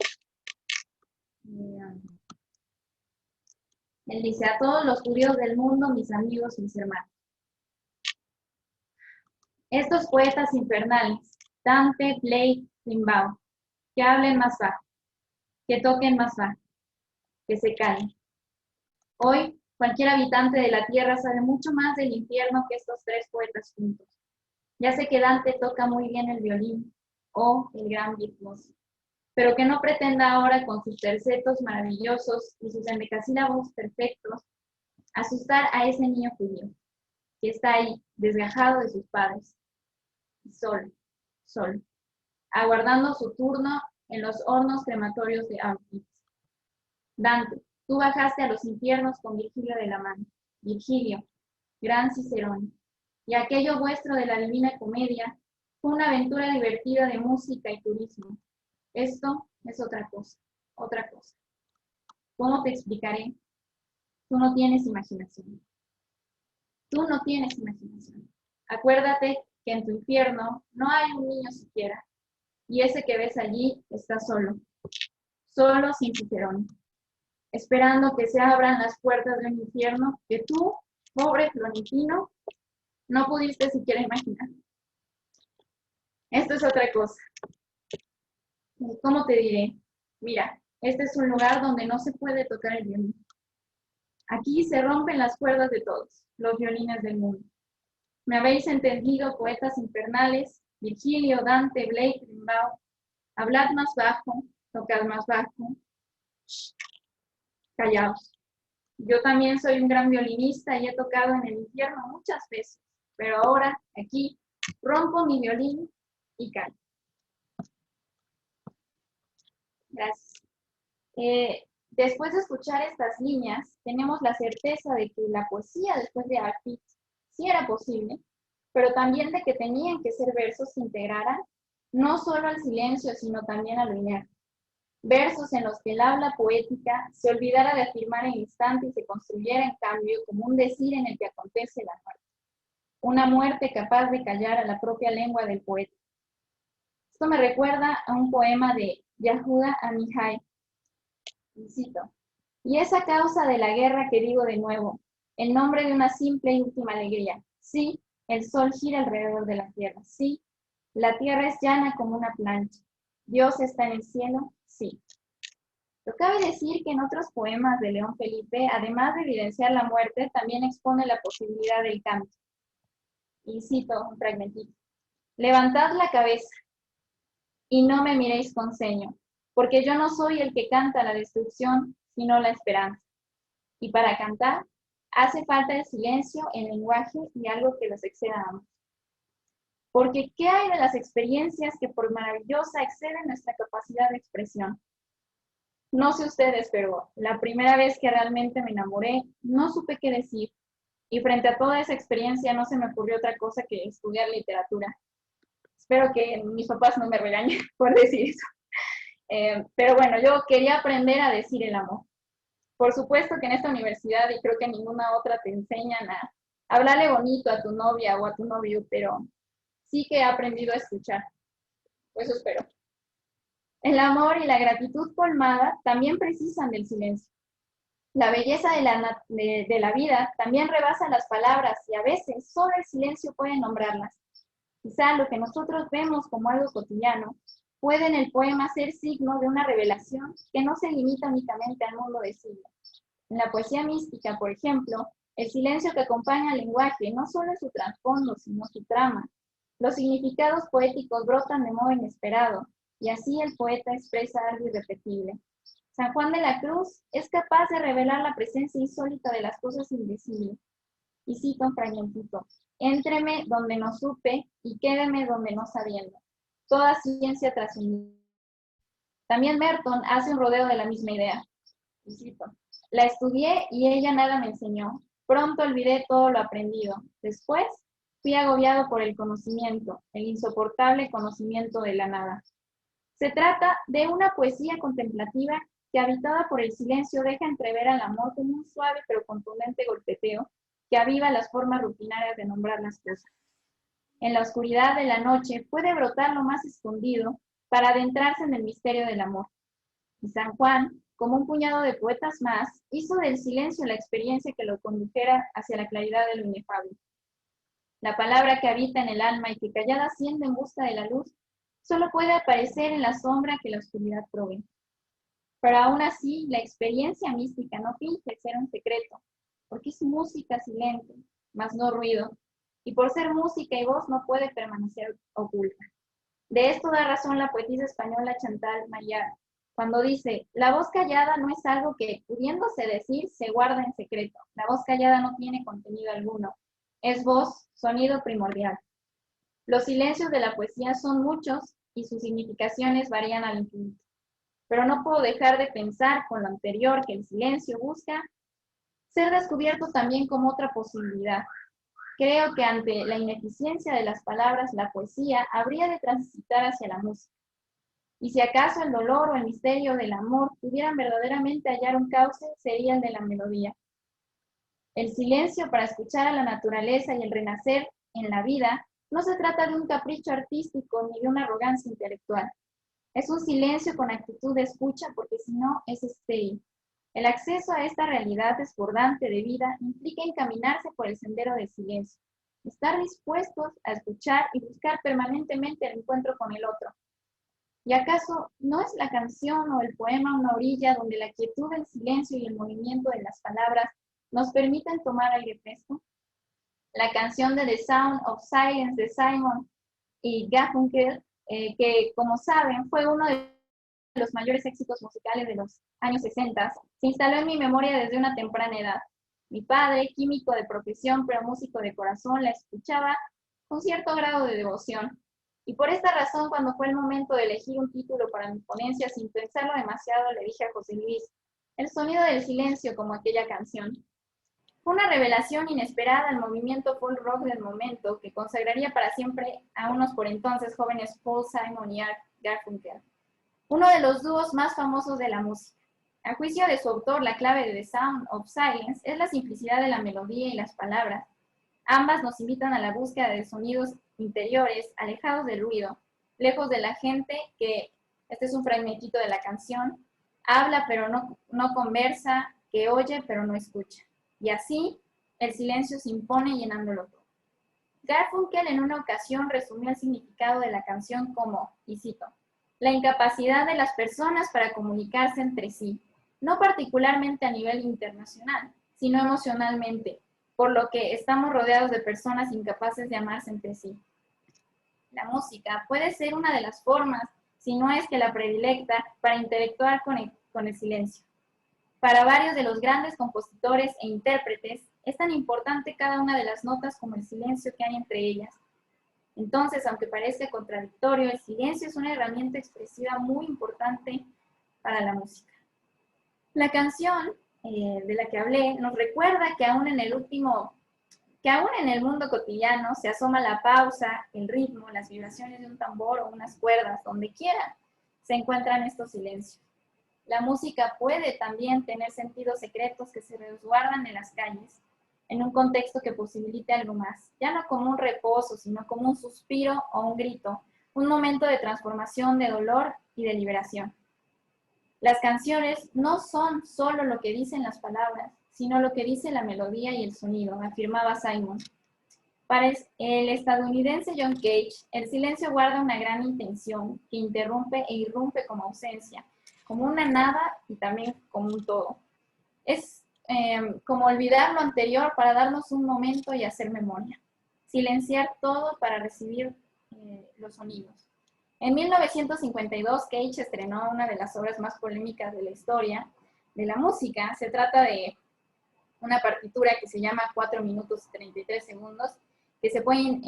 Él dice: a todos los judíos del mundo, mis amigos, mis hermanos. Estos poetas infernales, Dante, Blake, Rimbaud, que hablen más bajo, que toquen más bajo, que se callen. Hoy, cualquier habitante de la tierra sabe mucho más del infierno que estos tres poetas juntos. Ya sé que Dante toca muy bien el violín, o el gran virtuoso, pero que no pretenda ahora con sus tercetos maravillosos y sus endecasílabos perfectos asustar a ese niño judío, que está ahí, desgajado de sus padres, y solo, aguardando su turno en los hornos crematorios de Auschwitz. Dante, tú bajaste a los infiernos con Virgilio de la mano. Virgilio, gran Cicerón, y aquello vuestro de la Divina Comedia fue una aventura divertida de música y turismo. Esto es otra cosa, otra cosa. ¿Cómo te explicaré? Tú no tienes imaginación. Tú no tienes imaginación. Acuérdate que en tu infierno no hay un niño siquiera, y ese que ves allí está solo sin Cicerón, esperando que se abran las puertas de un infierno que tú, pobre florentino, no pudiste siquiera imaginar. Esto es otra cosa. ¿Cómo te diré? Mira, este es un lugar donde no se puede tocar el violín. Aquí se rompen las cuerdas de todos, los violines del mundo. ¿Me habéis entendido, poetas infernales? Virgilio, Dante, Blake, Rimbaud. Hablad más bajo, tocad más bajo. Shh, callaos. Yo también soy un gran violinista y he tocado en el infierno muchas veces, pero ahora, aquí, Rompo mi violín y canto. Gracias. Después de escuchar estas líneas, tenemos la certeza de que la poesía después de Arpit sí era posible, pero también de que tenían que ser versos que integraran no solo al silencio, sino también a lo inerte. Versos en los que el habla poética se olvidara de afirmar el instante y se construyera en cambio como un decir en el que acontece la muerte. Una muerte capaz de callar a la propia lengua del poeta. Esto me recuerda a un poema de Yehuda Amihai. Y cito: y es a causa de la guerra que digo de nuevo, en nombre de una simple y última alegría. Sí, el sol gira alrededor de la tierra. Sí, la tierra es llana como una plancha. Dios está en el cielo. Sí. Pero cabe decir que en otros poemas de León Felipe, además de evidenciar la muerte, también expone la posibilidad del canto. Y cito un fragmentito: levantad la cabeza y no me miréis con ceño, porque yo no soy el que canta la destrucción, sino la esperanza. Y para cantar, hace falta el silencio, el lenguaje y algo que los exceda a ambos. Porque ¿qué hay de las experiencias que por maravillosa exceden nuestra capacidad de expresión? No sé ustedes, pero la primera vez que realmente me enamoré, no supe qué decir. Y frente a toda esa experiencia no se me ocurrió otra cosa que estudiar literatura. Espero que mis papás no me regañen por decir eso. Pero bueno, yo quería aprender a decir el amor. Por supuesto que en esta universidad, y creo que en ninguna otra, te enseñan a hablarle bonito a tu novia o a tu novio, pero sí que he aprendido a escuchar. Pues eso espero. El amor y la gratitud colmada también precisan del silencio. La belleza de la vida también rebasa las palabras y a veces solo el silencio puede nombrarlas. Quizá lo que nosotros vemos como algo cotidiano puede en el poema ser signo de una revelación que no se limita únicamente al mundo de siglos. En la poesía mística, por ejemplo, el silencio que acompaña al lenguaje no solo es su trasfondo, sino su trama. Los significados poéticos brotan de modo inesperado, y así el poeta expresa algo irrepetible. San Juan de la Cruz es capaz de revelar la presencia insólita de las cosas indecibles. Y cito un fragmentito: éntreme donde no supe y quédeme donde no sabiendo. Toda ciencia trascendente. También Merton hace un rodeo de la misma idea. Y cito: la estudié y ella nada me enseñó. Pronto olvidé todo lo aprendido. Después fui agobiado por el conocimiento, el insoportable conocimiento de la nada. Se trata de una poesía contemplativa que, habitada por el silencio, deja entrever al amor como un suave pero contundente golpeteo que aviva las formas rutinarias de nombrar las cosas. En la oscuridad de la noche puede brotar lo más escondido para adentrarse en el misterio del amor. Y San Juan, como un puñado de poetas más, hizo del silencio la experiencia que lo condujera hacia la claridad de lo inefable. La palabra que habita en el alma y que callada asciende en busca de la luz, solo puede aparecer en la sombra que la oscuridad provee. Pero aún así, la experiencia mística no finge ser un secreto, porque es música silente, mas no ruido, y por ser música y voz no puede permanecer oculta. De esto da razón la poetisa española Chantal Maillard, cuando dice: la voz callada no es algo que, pudiéndose decir, se guarda en secreto. La voz callada no tiene contenido alguno. Es voz, sonido primordial. Los silencios de la poesía son muchos y sus significaciones varían al infinito. Pero no puedo dejar de pensar con lo anterior que el silencio busca ser descubierto también como otra posibilidad. Creo que ante la ineficiencia de las palabras, la poesía habría de transitar hacia la música. Y si acaso el dolor o el misterio del amor pudieran verdaderamente hallar un cauce, sería el de la melodía. El silencio para escuchar a la naturaleza y el renacer en la vida no se trata de un capricho artístico ni de una arrogancia intelectual. Es un silencio con actitud de escucha, porque si no es estéril. El acceso a esta realidad desbordante de vida implica encaminarse por el sendero del silencio, estar dispuestos a escuchar y buscar permanentemente el encuentro con el otro. ¿Y acaso no es la canción o el poema una orilla donde la quietud del silencio y el movimiento de las palabras nos permiten tomar aire fresco? La canción de The Sound of Silence de Simon y Garfunkel, que como saben fue uno de los mayores éxitos musicales de los años 60, se instaló en mi memoria desde una temprana edad. Mi padre, químico de profesión pero músico de corazón, la escuchaba un cierto grado de devoción. Y por esta razón, cuando fue el momento de elegir un título para mi ponencia, sin pensarlo demasiado, le dije a José Luis, el sonido del silencio, como aquella canción. Fue una revelación inesperada al movimiento folk rock del momento que consagraría para siempre a unos por entonces jóvenes Paul Simon y Art Garfunkel, uno de los dúos más famosos de la música. A juicio de su autor, la clave de The Sound of Silence es la simplicidad de la melodía y las palabras. Ambas nos invitan a la búsqueda de sonidos interiores, alejados del ruido, lejos de la gente que, este es un fragmentito de la canción, habla pero no conversa, que oye pero no escucha. Y así, el silencio se impone llenándolo todo. Garfunkel en una ocasión resumió el significado de la canción como, y cito, la incapacidad de las personas para comunicarse entre sí, no particularmente a nivel internacional, sino emocionalmente, por lo que estamos rodeados de personas incapaces de amarse entre sí. La música puede ser una de las formas, si no es que la predilecta, para interactuar con el silencio. Para varios de los grandes compositores e intérpretes, es tan importante cada una de las notas como el silencio que hay entre ellas. Entonces, aunque parezca contradictorio, el silencio es una herramienta expresiva muy importante para la música. La canción de la que hablé nos recuerda que aún en el mundo cotidiano se asoma la pausa, el ritmo, las vibraciones de un tambor o unas cuerdas, donde quiera se encuentran estos silencios. La música puede también tener sentidos secretos que se resguardan en las calles, en un contexto que posibilite algo más, ya no como un reposo, sino como un suspiro o un grito, un momento de transformación, de dolor y de liberación. Las canciones no son solo lo que dicen las palabras, sino lo que dice la melodía y el sonido, afirmaba Simon. Para el estadounidense John Cage, el silencio guarda una gran intención que interrumpe e irrumpe como ausencia, como una nada y también como un todo. Es como olvidar lo anterior para darnos un momento y hacer memoria. Silenciar todo para recibir los sonidos. En 1952, Cage estrenó una de las obras más polémicas de la historia de la música. Se trata de una partitura que se llama 4 minutos y 33 segundos, que se pueden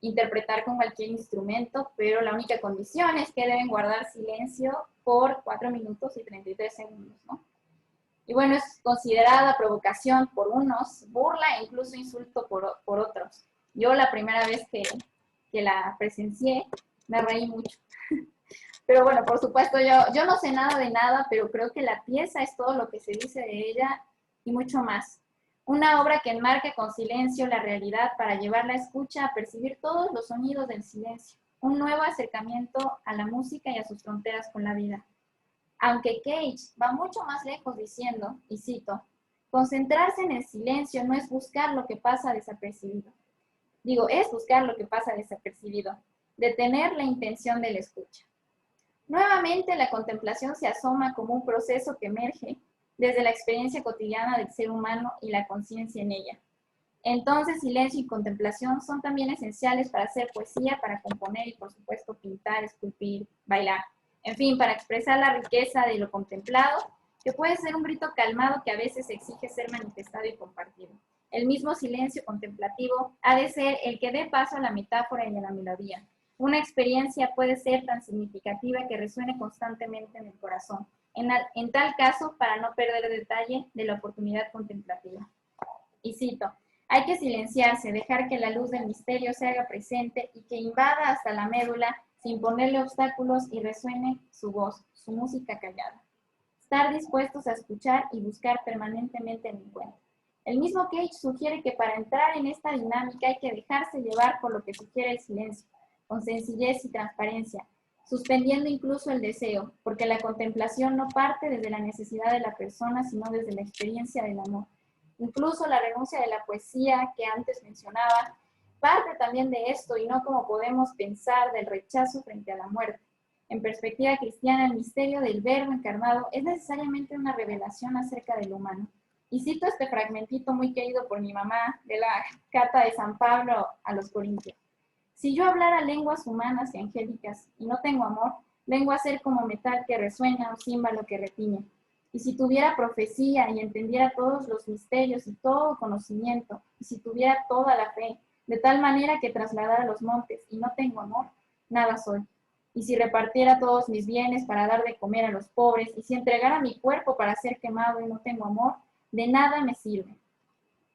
interpretar con cualquier instrumento, pero la única condición es que deben guardar silencio por 4 minutos y 33 segundos, ¿no? Y bueno, es considerada provocación por unos, burla e incluso insulto por otros. Yo la primera vez que la presencié, me reí mucho. Pero bueno, por supuesto, yo no sé nada de nada, pero creo que la pieza es todo lo que se dice de ella y mucho más. Una obra que enmarca con silencio la realidad para llevar la escucha a percibir todos los sonidos del silencio. Un nuevo acercamiento a la música y a sus fronteras con la vida. Aunque Cage va mucho más lejos diciendo, y cito, concentrarse en el silencio no es buscar lo que pasa desapercibido. Es buscar lo que pasa desapercibido, detener la intención de la escucha. Nuevamente, la contemplación se asoma como un proceso que emerge desde la experiencia cotidiana del ser humano y la conciencia en ella. Entonces, silencio y contemplación son también esenciales para hacer poesía, para componer y, por supuesto, pintar, esculpir, bailar. En fin, para expresar la riqueza de lo contemplado, que puede ser un grito calmado que a veces exige ser manifestado y compartido. El mismo silencio contemplativo ha de ser el que dé paso a la metáfora y a la melodía. Una experiencia puede ser tan significativa que resuene constantemente en el corazón. En tal caso, para no perder detalle de la oportunidad contemplativa. Y cito, hay que silenciarse, dejar que la luz del misterio se haga presente y que invada hasta la médula sin ponerle obstáculos y resuene su voz, su música callada. Estar dispuestos a escuchar y buscar permanentemente el encuentro. El mismo Cage sugiere que para entrar en esta dinámica hay que dejarse llevar por lo que sugiere el silencio, con sencillez y transparencia, suspendiendo incluso el deseo, porque la contemplación no parte desde la necesidad de la persona, sino desde la experiencia del amor. Incluso la renuncia de la poesía que antes mencionaba, parte también de esto y no como podemos pensar del rechazo frente a la muerte. En perspectiva cristiana, el misterio del Verbo encarnado es necesariamente una revelación acerca del humano. Y cito este fragmentito muy querido por mi mamá de la carta de San Pablo a los Corintios. Si yo hablara lenguas humanas y angélicas y no tengo amor, vengo a ser como metal que resuena o címbalo que retiñe. Y si tuviera profecía y entendiera todos los misterios y todo conocimiento, y si tuviera toda la fe, de tal manera que trasladara los montes y no tengo amor, nada soy. Y si repartiera todos mis bienes para dar de comer a los pobres, y si entregara mi cuerpo para ser quemado y no tengo amor, de nada me sirve.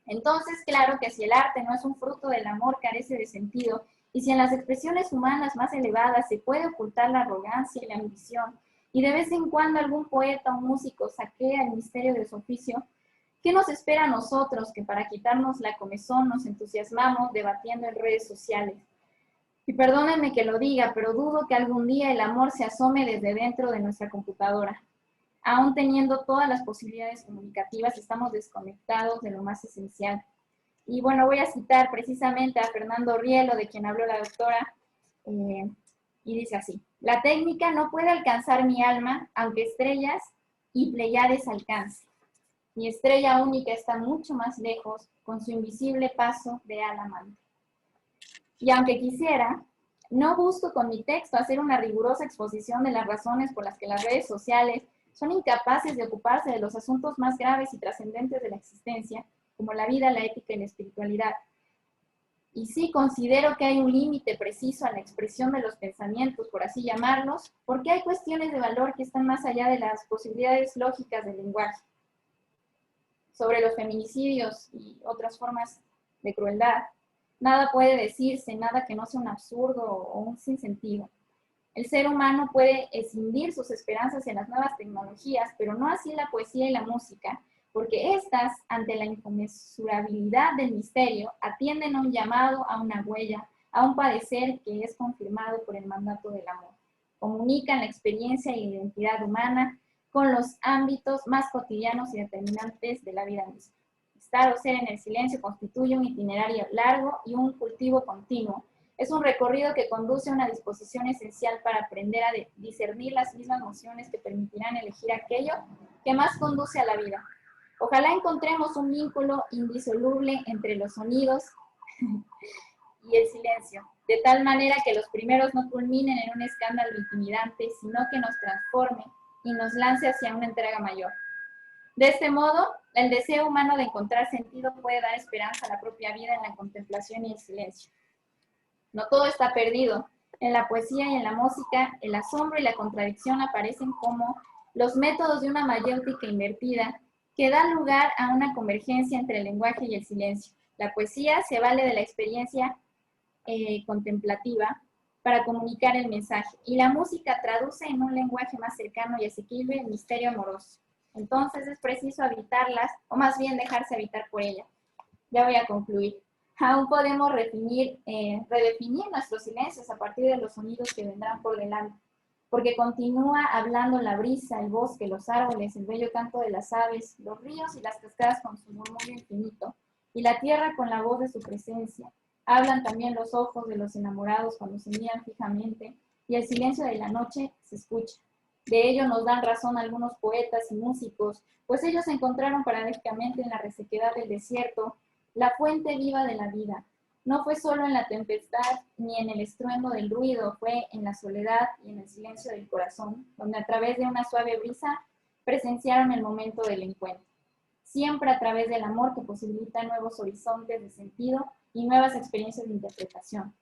Entonces, claro que si el arte no es un fruto del amor, carece de sentido, y si en las expresiones humanas más elevadas se puede ocultar la arrogancia y la ambición, y de vez en cuando algún poeta o músico saquea el misterio de su oficio, ¿qué nos espera a nosotros que para quitarnos la comezón nos entusiasmamos debatiendo en redes sociales? Y perdónenme que lo diga, pero dudo que algún día el amor se asome desde dentro de nuestra computadora. Aún teniendo todas las posibilidades comunicativas, estamos desconectados de lo más esencial. Y bueno, voy a citar precisamente a Fernando Rielo, de quien habló la doctora, y dice así: la técnica no puede alcanzar mi alma, aunque estrellas y Pleiades alcance. Mi estrella única está mucho más lejos, con su invisible paso de ala amante. Y aunque quisiera, no busco con mi texto hacer una rigurosa exposición de las razones por las que las redes sociales son incapaces de ocuparse de los asuntos más graves y trascendentes de la existencia, como la vida, la ética y la espiritualidad. Y sí considero que hay un límite preciso a la expresión de los pensamientos, por así llamarlos, porque hay cuestiones de valor que están más allá de las posibilidades lógicas del lenguaje. Sobre los feminicidios y otras formas de crueldad, nada puede decirse, nada que no sea un absurdo o un sinsentido. El ser humano puede escindir sus esperanzas en las nuevas tecnologías, pero no así la poesía y la música, porque éstas, ante la inconmensurabilidad del misterio, atienden a un llamado, a una huella, a un padecer que es confirmado por el mandato del amor. Comunican la experiencia y la identidad humana con los ámbitos más cotidianos y determinantes de la vida misma. Estar o ser en el silencio constituye un itinerario largo y un cultivo continuo. Es un recorrido que conduce a una disposición esencial para aprender a discernir las mismas nociones que permitirán elegir aquello que más conduce a la vida. Ojalá encontremos un vínculo indisoluble entre los sonidos y el silencio, de tal manera que los primeros no culminen en un escándalo intimidante, sino que nos transforme y nos lance hacia una entrega mayor. De este modo, el deseo humano de encontrar sentido puede dar esperanza a la propia vida en la contemplación y el silencio. No todo está perdido. En la poesía y en la música, el asombro y la contradicción aparecen como los métodos de una mayéutica invertida que dan lugar a una convergencia entre el lenguaje y el silencio. La poesía se vale de la experiencia contemplativa para comunicar el mensaje, y la música traduce en un lenguaje más cercano y asequible el misterio amoroso. Entonces es preciso habitarlas, o más bien dejarse habitar por ellas. Ya voy a concluir. Aún podemos redefinir nuestros silencios a partir de los sonidos que vendrán por delante, porque continúa hablando la brisa, el bosque, los árboles, el bello canto de las aves, los ríos y las cascadas con su murmullo infinito, y la tierra con la voz de su presencia. Hablan también los ojos de los enamorados cuando se miran fijamente, y el silencio de la noche se escucha. De ello nos dan razón algunos poetas y músicos, pues ellos encontraron paradójicamente en la resequedad del desierto la fuente viva de la vida. No fue solo en la tempestad ni en el estruendo del ruido, fue en la soledad y en el silencio del corazón, donde a través de una suave brisa presenciaron el momento del encuentro. Siempre a través del amor que posibilita nuevos horizontes de sentido y nuevas experiencias de interpretación.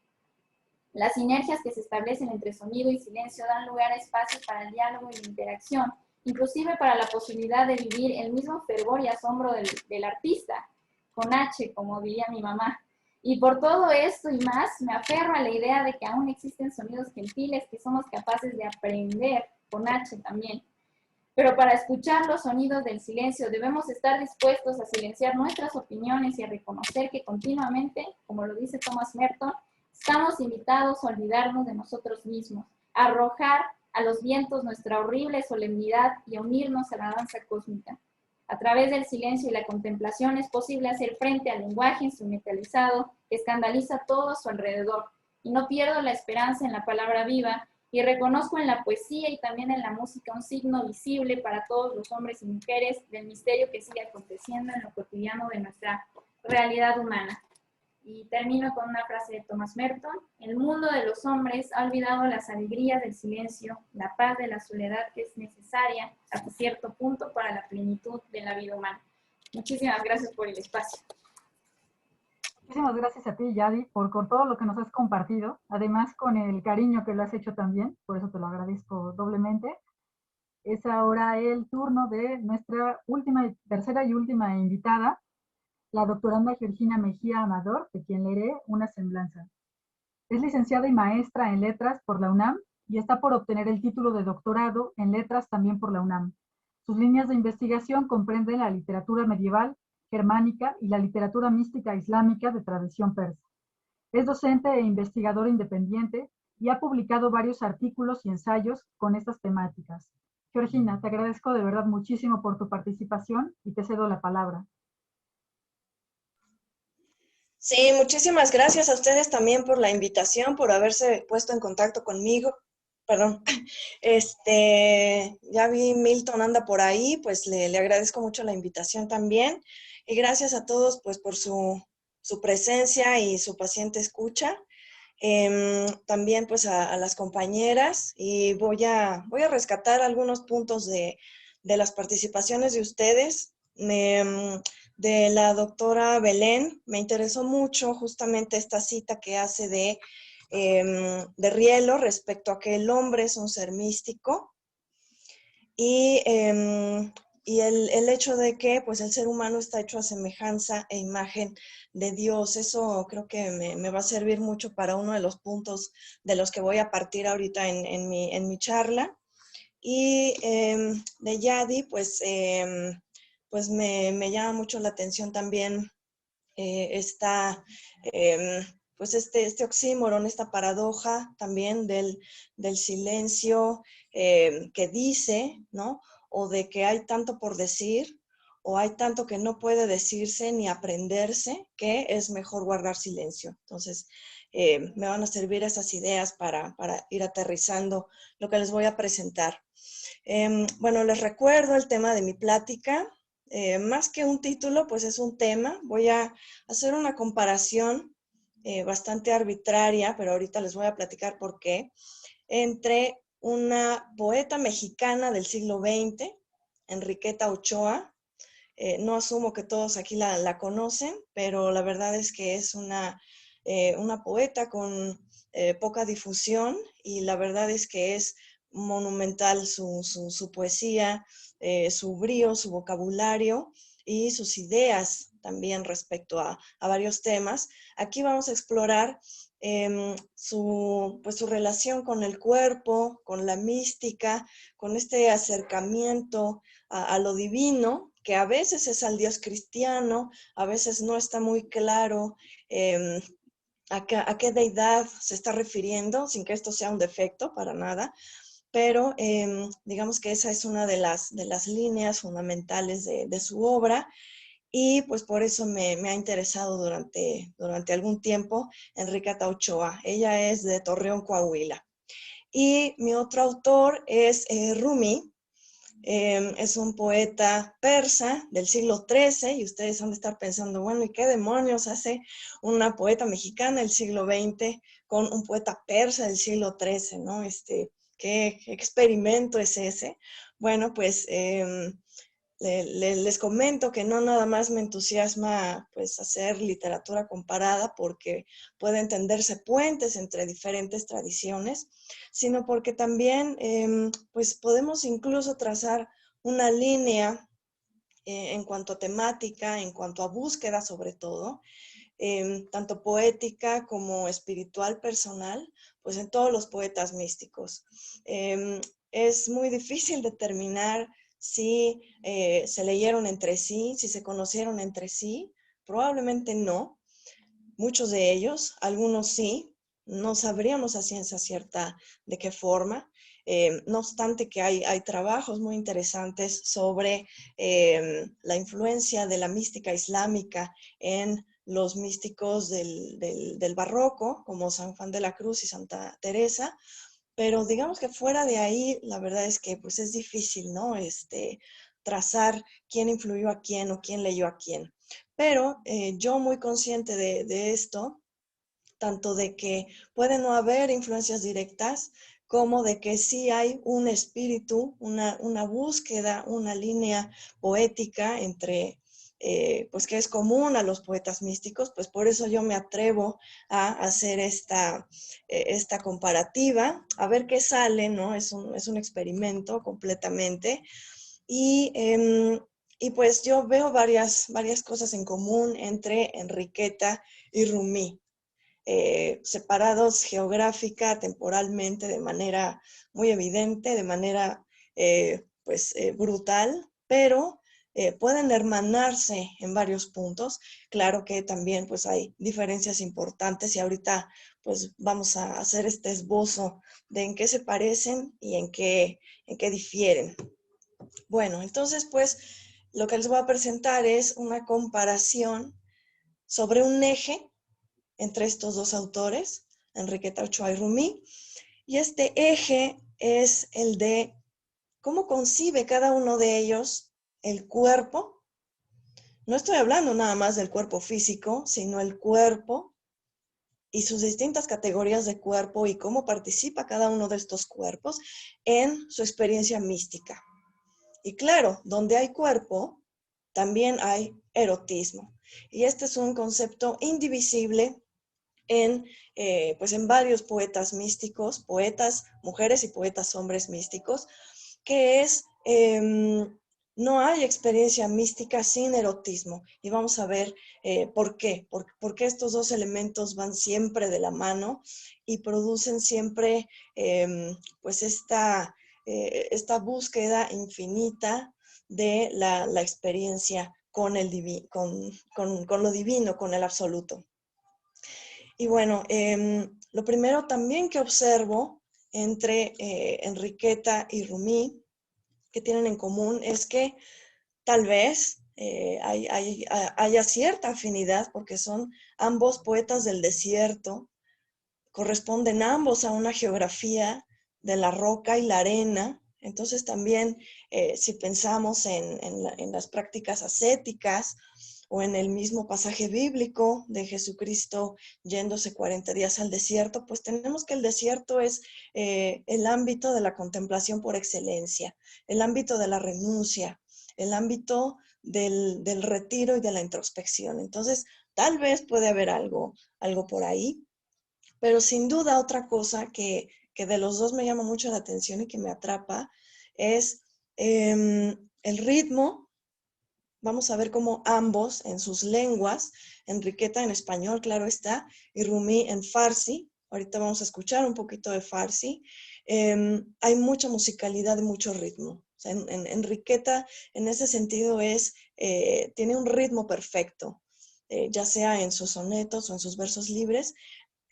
Las sinergias que se establecen entre sonido y silencio dan lugar a espacios para el diálogo y la interacción, inclusive para la posibilidad de vivir el mismo fervor y asombro del artista, con H, como diría mi mamá. Y por todo esto y más, me aferro a la idea de que aún existen sonidos gentiles que somos capaces de aprender, con H también. Pero para escuchar los sonidos del silencio debemos estar dispuestos a silenciar nuestras opiniones y a reconocer que continuamente, como lo dice Thomas Merton, estamos invitados a olvidarnos de nosotros mismos, a arrojar a los vientos nuestra horrible solemnidad y a unirnos a la danza cósmica. A través del silencio y la contemplación es posible hacer frente al lenguaje instrumentalizado que escandaliza todo a su alrededor. Y no pierdo la esperanza en la palabra viva y reconozco en la poesía y también en la música un signo visible para todos los hombres y mujeres del misterio que sigue aconteciendo en lo cotidiano de nuestra realidad humana. Y termino con una frase de Thomas Merton: el mundo de los hombres ha olvidado las alegrías del silencio, la paz de la soledad que es necesaria hasta cierto punto para la plenitud de la vida humana. Muchísimas gracias por el espacio. Muchísimas gracias a ti, Yadi, con todo lo que nos has compartido, además con el cariño que lo has hecho también, por eso te lo agradezco doblemente. Es ahora el turno de nuestra tercera y última invitada, la doctoranda Georgina Mejía Amador, de quien leeré una semblanza. Es licenciada y maestra en letras por la UNAM y está por obtener el título de doctorado en letras también por la UNAM. Sus líneas de investigación comprenden la literatura medieval, germánica y la literatura mística islámica de tradición persa. Es docente e investigador independiente y ha publicado varios artículos y ensayos con estas temáticas. Georgina, te agradezco de verdad muchísimo por tu participación y te cedo la palabra. Sí, muchísimas gracias a ustedes también por la invitación, por haberse puesto en contacto conmigo. Perdón. Ya vi Milton anda por ahí, pues le agradezco mucho la invitación también. Y gracias a todos pues por su presencia y su paciente escucha. También pues a las compañeras, y voy a rescatar algunos puntos de las participaciones de ustedes. De la doctora Belén, me interesó mucho justamente esta cita que hace de Rielo respecto a que el hombre es un ser místico, y el hecho de que pues el ser humano está hecho a semejanza e imagen de Dios. Eso creo que me va a servir mucho para uno de los puntos de los que voy a partir ahorita en mi charla. Y de Yadi, pues me llama mucho la atención también pues este oxímoron, esta paradoja también del silencio que dice, ¿no? O de que hay tanto por decir, o hay tanto que no puede decirse ni aprenderse, que es mejor guardar silencio. Entonces, me van a servir esas ideas para ir aterrizando lo que les voy a presentar. Bueno, les recuerdo el tema de mi plática. Más que un título, pues es un tema. Voy a hacer una comparación bastante arbitraria, pero ahorita les voy a platicar por qué, entre una poeta mexicana del siglo XX, Enriqueta Ochoa. No asumo que todos aquí la conocen, pero la verdad es que es una poeta con poca difusión, y la verdad es que es monumental su poesía, su brío, su vocabulario y sus ideas también respecto a varios temas. Aquí vamos a explorar su relación con el cuerpo, con la mística, con este acercamiento a lo divino, que a veces es al Dios cristiano, a veces no está muy claro a qué deidad se está refiriendo, sin que esto sea un defecto para nada, pero digamos que esa es una de las líneas fundamentales de su obra, y pues por eso me ha interesado durante algún tiempo Enriqueta Ochoa. Ella es de Torreón, Coahuila. Y mi otro autor es Rumi. Es un poeta persa del siglo XIII, y ustedes han de estar pensando, bueno, ¿y qué demonios hace una poeta mexicana del siglo XX con un poeta persa del siglo XIII, ¿no? ¿Qué experimento es ese? Bueno, pues les comento que no nada más me entusiasma pues hacer literatura comparada porque puede entenderse puentes entre diferentes tradiciones, sino porque también pues podemos incluso trazar una línea en cuanto a temática, en cuanto a búsqueda sobre todo, tanto poética como espiritual, personal, pues en todos los poetas místicos. Es muy difícil determinar si se leyeron entre sí, si se conocieron entre sí. Probablemente no, muchos de ellos, algunos sí, no sabríamos a ciencia cierta de qué forma. No obstante que hay trabajos muy interesantes sobre la influencia de la mística islámica en los místicos del barroco, como San Juan de la Cruz y Santa Teresa, pero digamos que fuera de ahí, la verdad es que pues es difícil, ¿no? Trazar quién influyó a quién o quién leyó a quién. Pero yo muy consciente de esto, tanto de que puede no haber influencias directas, como de que sí hay un espíritu, una búsqueda, una línea poética entre pues que es común a los poetas místicos, pues por eso yo me atrevo a hacer esta comparativa, a ver qué sale, ¿no? Es un experimento completamente. Y pues yo veo varias cosas en común entre Enriqueta y Rumi, separados geográfica, temporalmente, de manera muy evidente, de manera brutal, pero pueden hermanarse en varios puntos. Claro que también pues hay diferencias importantes y ahorita pues vamos a hacer este esbozo de en qué se parecen y en qué difieren. Bueno, entonces pues lo que les voy a presentar es una comparación sobre un eje entre estos dos autores, Enriqueta Ochoa y Rumi, y este eje es el de cómo concibe cada uno de ellos el cuerpo. No estoy hablando nada más del cuerpo físico, sino el cuerpo y sus distintas categorías de cuerpo y cómo participa cada uno de estos cuerpos en su experiencia mística. Y claro, donde hay cuerpo, también hay erotismo. Y este es un concepto indivisible en varios poetas místicos, poetas mujeres y poetas hombres místicos, que es, no hay experiencia mística sin erotismo. Y vamos a ver por qué. Porque estos dos elementos van siempre de la mano y producen siempre esta búsqueda infinita de la experiencia con lo divino, con el absoluto. Y bueno, lo primero también que observo entre Enriqueta y Rumi, que tienen en común, es que tal vez haya cierta afinidad porque son ambos poetas del desierto, corresponden ambos a una geografía de la roca y la arena. Entonces también si pensamos en las prácticas ascéticas o en el mismo pasaje bíblico de Jesucristo yéndose 40 días al desierto, pues tenemos que el desierto es el ámbito de la contemplación por excelencia, el ámbito de la renuncia, el ámbito del retiro y de la introspección. Entonces, tal vez puede haber algo por ahí, pero sin duda otra cosa que de los dos me llama mucho la atención y que me atrapa es el ritmo. Vamos a ver cómo ambos en sus lenguas, Enriqueta en español, claro está, y Rumi en farsi. Ahorita vamos a escuchar un poquito de farsi. Hay mucha musicalidad y mucho ritmo. O sea, Enriqueta en ese sentido tiene un ritmo perfecto, ya sea en sus sonetos o en sus versos libres.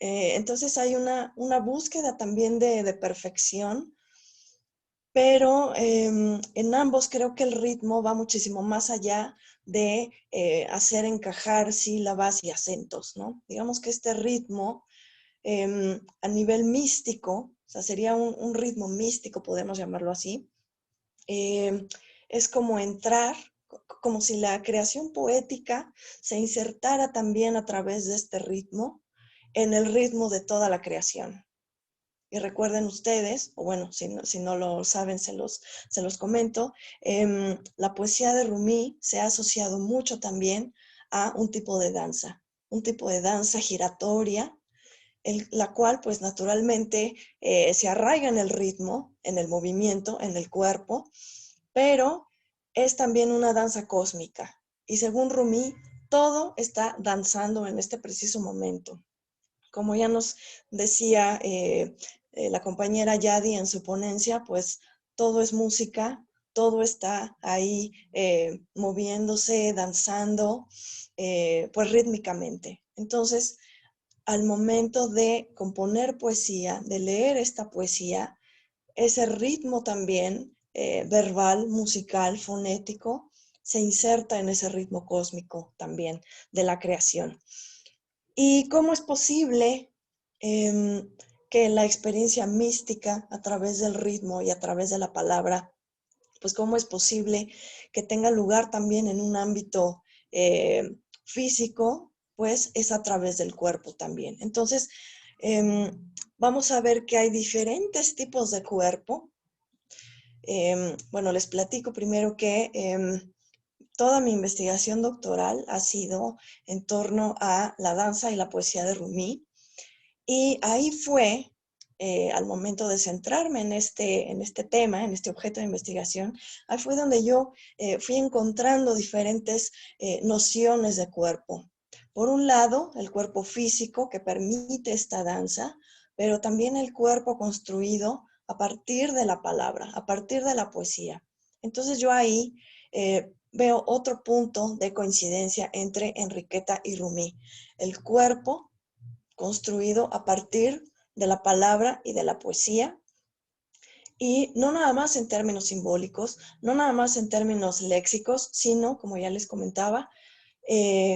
Entonces hay una búsqueda también de perfección, pero en ambos creo que el ritmo va muchísimo más allá de hacer encajar sílabas y acentos, ¿no? Digamos que este ritmo a nivel místico, o sea, sería un ritmo místico, podemos llamarlo así, es como entrar, como si la creación poética se insertara también a través de este ritmo, en el ritmo de toda la creación. Y recuerden ustedes, o bueno, si no lo saben, se los comento, la poesía de Rumi se ha asociado mucho también a un tipo de danza giratoria, la cual pues naturalmente se arraiga en el ritmo, en el movimiento, en el cuerpo, pero es también una danza cósmica. Y según Rumi, todo está danzando en este preciso momento. Como ya nos decía la compañera Yadi en su ponencia, pues todo es música, todo está ahí moviéndose, danzando, pues rítmicamente. Entonces, al momento de componer poesía, de leer esta poesía, ese ritmo también verbal, musical, fonético, se inserta en ese ritmo cósmico también de la creación. ¿Y cómo es posible que la experiencia mística a través del ritmo y a través de la palabra, pues cómo es posible que tenga lugar también en un ámbito físico? Pues es a través del cuerpo también. Entonces, vamos a ver que hay diferentes tipos de cuerpo. Bueno, les platico primero que toda mi investigación doctoral ha sido en torno a la danza y la poesía de Rumi. Y ahí fue, al momento de centrarme en este tema, en este objeto de investigación, ahí fue donde yo fui encontrando diferentes nociones de cuerpo. Por un lado, el cuerpo físico que permite esta danza, pero también el cuerpo construido a partir de la palabra, a partir de la poesía. Entonces yo ahí veo otro punto de coincidencia entre Enriqueta y Rumi. El cuerpo construido a partir de la palabra y de la poesía, y no nada más en términos simbólicos, no nada más en términos léxicos, sino, como ya les comentaba,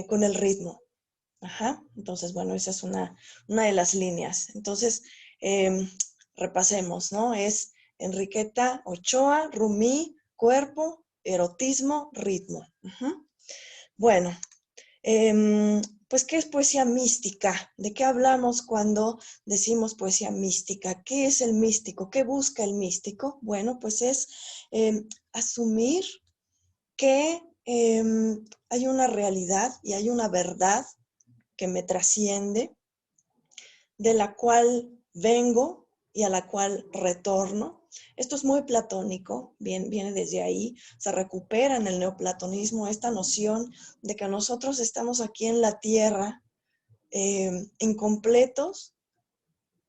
con el ritmo. Ajá. Entonces, bueno, esa es una de las líneas. Entonces, repasemos, ¿no? Es Enriqueta Ochoa, Rumi, cuerpo, erotismo, ritmo. Uh-huh. Bueno, pues, ¿qué es poesía mística? ¿De qué hablamos cuando decimos poesía mística? ¿Qué es el místico? ¿Qué busca el místico? Bueno, pues es asumir que hay una realidad y hay una verdad que me trasciende, de la cual vengo y a la cual retorno. Esto es muy platónico, viene desde ahí, se recupera en el neoplatonismo esta noción de que nosotros estamos aquí en la tierra incompletos,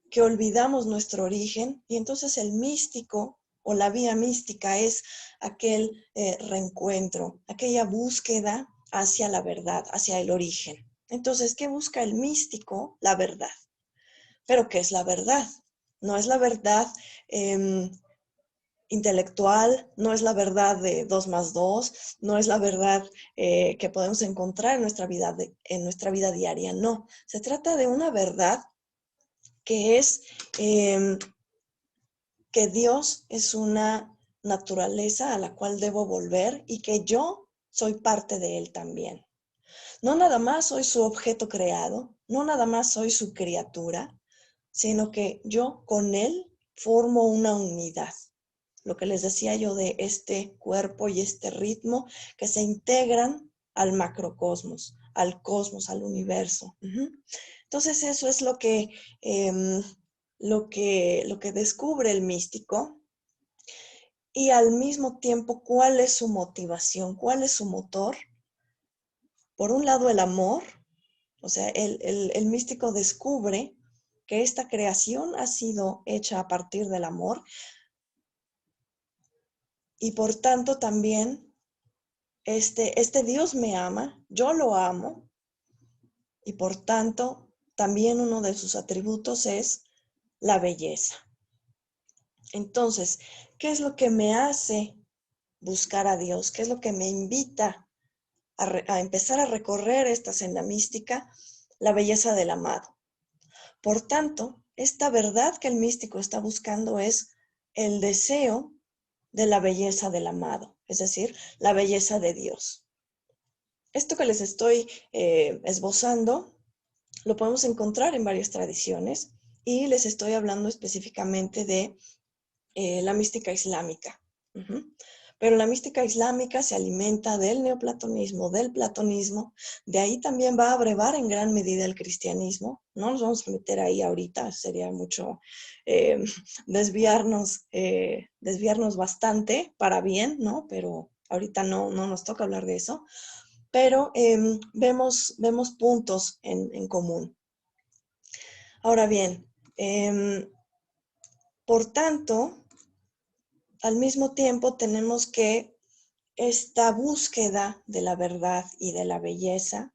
que olvidamos nuestro origen, y entonces el místico o la vía mística es aquel reencuentro, aquella búsqueda hacia la verdad, hacia el origen. Entonces, ¿qué busca el místico? La verdad. ¿Pero qué es la verdad? No es la verdad intelectual, no es la verdad de 2 más 2, no es la verdad que podemos encontrar en nuestra vida diaria, no. Se trata de una verdad que es que Dios es una naturaleza a la cual debo volver y que yo soy parte de Él también. No nada más soy su objeto creado, no nada más soy su criatura, sino que yo con Él formo una unidad. Lo que les decía yo de este cuerpo y este ritmo que se integran al macrocosmos, al cosmos, al universo. Entonces eso es lo que descubre el místico, y al mismo tiempo, ¿cuál es su motivación? ¿Cuál es su motor? Por un lado, el amor. O sea, el místico descubre que esta creación ha sido hecha a partir del amor, y por tanto también este Dios me ama, yo lo amo, y por tanto también uno de sus atributos es la belleza. Entonces, ¿qué es lo que me hace buscar a Dios? ¿Qué es lo que me invita a empezar a recorrer esta senda mística? La belleza del amado. Por tanto, esta verdad que el místico está buscando es el deseo de la belleza del amado, es decir, la belleza de Dios. Esto que les estoy esbozando lo podemos encontrar en varias tradiciones, y les estoy hablando específicamente de la mística islámica. Pero la mística islámica se alimenta del neoplatonismo, del platonismo, de ahí también va a brevar en gran medida el cristianismo. No nos vamos a meter ahí ahorita, sería mucho desviarnos bastante para bien, ¿no? Pero ahorita no nos toca hablar de eso. Pero vemos puntos en común. Ahora bien, por tanto, al mismo tiempo tenemos que esta búsqueda de la verdad y de la belleza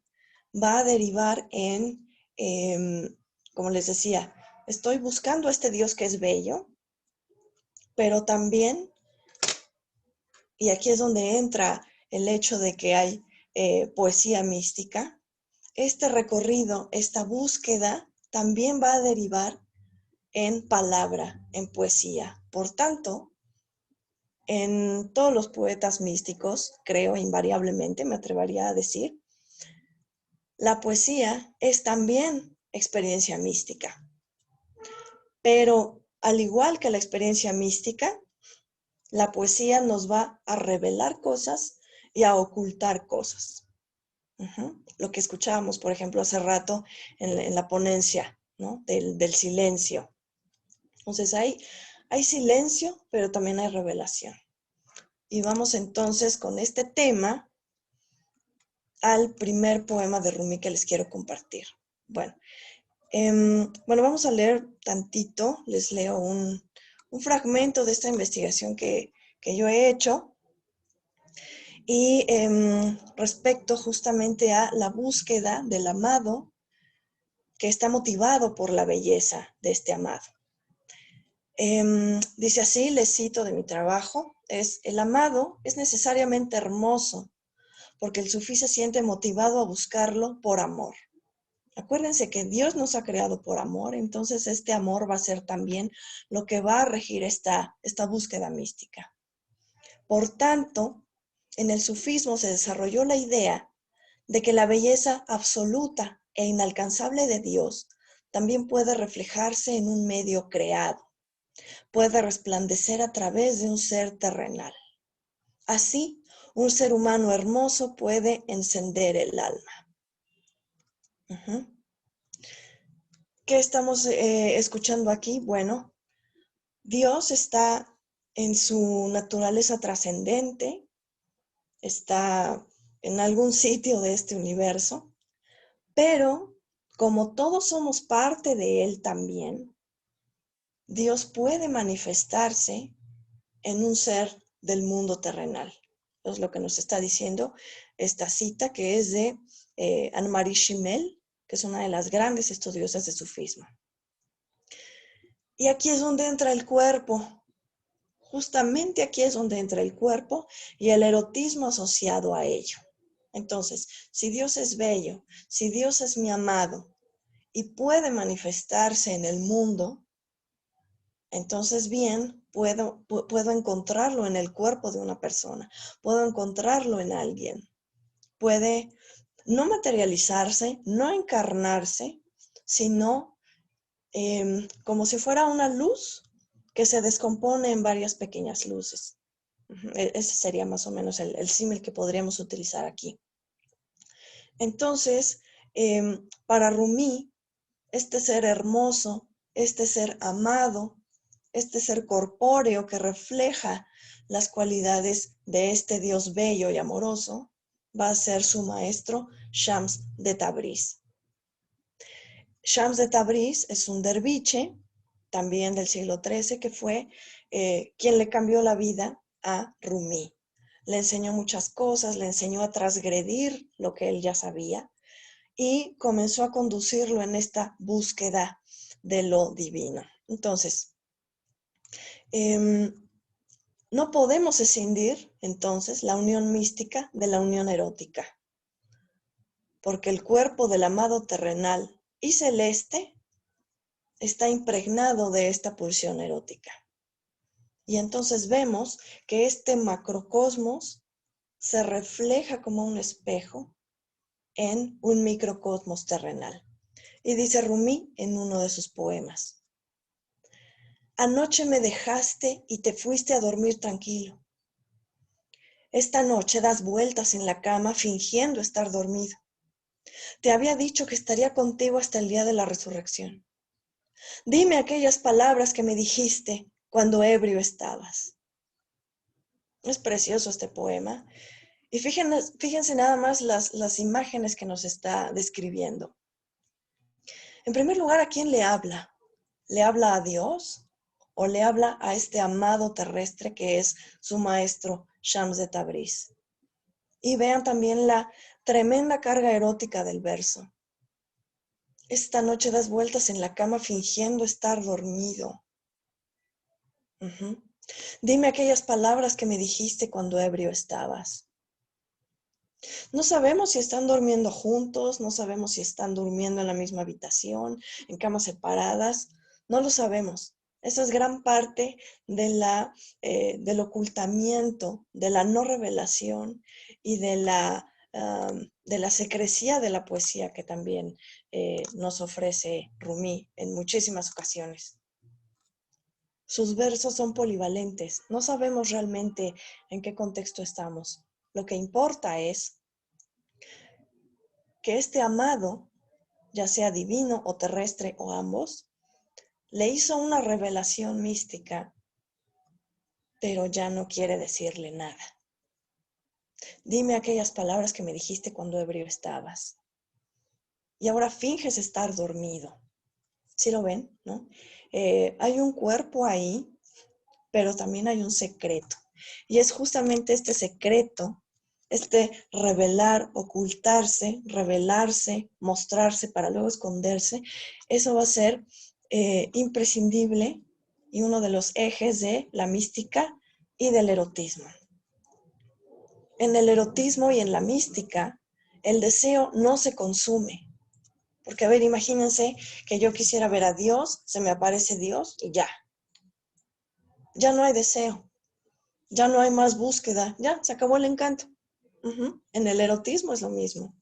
va a derivar en, como les decía, estoy buscando a este Dios que es bello, pero también, y aquí es donde entra el hecho de que hay poesía mística, este recorrido, esta búsqueda también va a derivar en palabra, en poesía. Por tanto, en todos los poetas místicos, creo invariablemente, me atrevería a decir, la poesía es también experiencia mística. Pero al igual que la experiencia mística, la poesía nos va a revelar cosas y a ocultar cosas. Lo que escuchábamos, por ejemplo, hace rato en la ponencia, ¿no? del silencio. Entonces hay silencio, pero también hay revelación. Y vamos entonces con este tema al primer poema de Rumi que les quiero compartir. Bueno, vamos a leer tantito, les leo un fragmento de esta investigación que yo he hecho y respecto justamente a la búsqueda del amado que está motivado por la belleza de este amado. Dice así, les cito de mi trabajo, el amado es necesariamente hermoso porque el sufí se siente motivado a buscarlo por amor. Acuérdense que Dios nos ha creado por amor, entonces este amor va a ser también lo que va a regir esta búsqueda mística. Por tanto, en el sufismo se desarrolló la idea de que la belleza absoluta e inalcanzable de Dios también puede reflejarse en un medio creado, puede resplandecer a través de un ser terrenal. Así, un ser humano hermoso puede encender el alma. ¿Qué estamos escuchando aquí? Bueno, Dios está en su naturaleza trascendente, está en algún sitio de este universo, pero como todos somos parte de Él también, Dios puede manifestarse en un ser del mundo terrenal. Es lo que nos está diciendo esta cita que es de Anne-Marie Schimmel, que es una de las grandes estudiosas de sufismo. Y aquí es donde entra el cuerpo. Justamente aquí es donde entra el cuerpo y el erotismo asociado a ello. Entonces, si Dios es bello, si Dios es mi amado y puede manifestarse en el mundo, entonces bien, puedo encontrarlo en el cuerpo de una persona, puedo encontrarlo en alguien. Puede no materializarse, no encarnarse, sino como si fuera una luz que se descompone en varias pequeñas luces. Ese sería más o menos el símil que podríamos utilizar aquí. Entonces, para Rumi, este ser hermoso, este ser amado, este ser corpóreo que refleja las cualidades de este Dios bello y amoroso, va a ser su maestro Shams de Tabriz. Shams de Tabriz es un derviche, también del siglo XIII, que fue quien le cambió la vida a Rumi. Le enseñó muchas cosas, le enseñó a transgredir lo que él ya sabía y comenzó a conducirlo en esta búsqueda de lo divino. Entonces, no podemos escindir entonces la unión mística de la unión erótica, porque el cuerpo del amado terrenal y celeste está impregnado de esta pulsión erótica. Y entonces vemos que este macrocosmos se refleja como un espejo en un microcosmos terrenal. Y dice Rumi en uno de sus poemas: anoche me dejaste y te fuiste a dormir tranquilo. Esta noche das vueltas en la cama fingiendo estar dormido. Te había dicho que estaría contigo hasta el día de la resurrección. Dime aquellas palabras que me dijiste cuando ebrio estabas. Es precioso este poema. Y fíjense nada más las imágenes que nos está describiendo. En primer lugar, ¿a quién le habla? ¿Le habla a Dios o le habla a este amado terrestre que es su maestro Shams de Tabriz? Y vean también la tremenda carga erótica del verso. Esta noche das vueltas en la cama fingiendo estar dormido. Dime aquellas palabras que me dijiste cuando ebrio estabas. No sabemos si están durmiendo juntos, no sabemos si están durmiendo en la misma habitación, en camas separadas, no lo sabemos. Esa es gran parte del ocultamiento, de la no revelación y de la secrecía de la poesía que también nos ofrece Rumi en muchísimas ocasiones. Sus versos son polivalentes, no sabemos realmente en qué contexto estamos. Lo que importa es que este amado, ya sea divino o terrestre o ambos, le hizo una revelación mística, pero ya no quiere decirle nada. Dime aquellas palabras que me dijiste cuando ebrio estabas. Y ahora finges estar dormido. ¿Sí lo ven? ¿No? Hay un cuerpo ahí, pero también hay un secreto. Y es justamente este secreto, este revelar, ocultarse, revelarse, mostrarse para luego esconderse. Eso va a ser imprescindible y uno de los ejes de la mística y del erotismo. En el erotismo y en la mística, el deseo no se consume. Porque, a ver, imagínense que yo quisiera ver a Dios, se me aparece Dios y ya. Ya no hay deseo, ya no hay más búsqueda, ya se acabó el encanto. En el erotismo es lo mismo.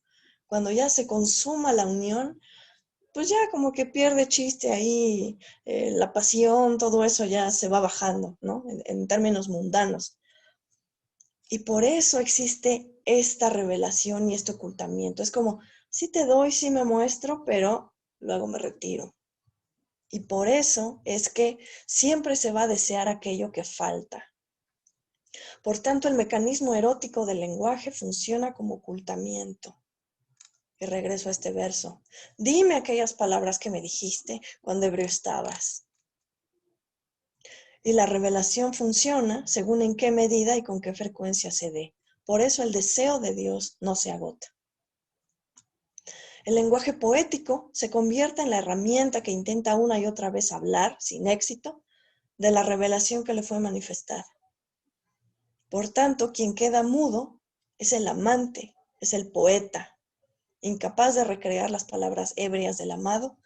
Cuando ya se consuma la unión, pues ya como que pierde chiste ahí, la pasión, todo eso ya se va bajando, ¿no? En términos mundanos. Y por eso existe esta revelación y este ocultamiento. Es como, sí te doy, sí me muestro, pero luego me retiro. Y por eso es que siempre se va a desear aquello que falta. Por tanto, el mecanismo erótico del lenguaje funciona como ocultamiento. Y regreso a este verso. Dime aquellas palabras que me dijiste cuando ebrio estabas. Y la revelación funciona según en qué medida y con qué frecuencia se dé. Por eso el deseo de Dios no se agota. El lenguaje poético se convierte en la herramienta que intenta una y otra vez hablar, sin éxito, de la revelación que le fue manifestada. Por tanto, quien queda mudo es el amante, es el poeta, incapaz de recrear las palabras ebrias del amado,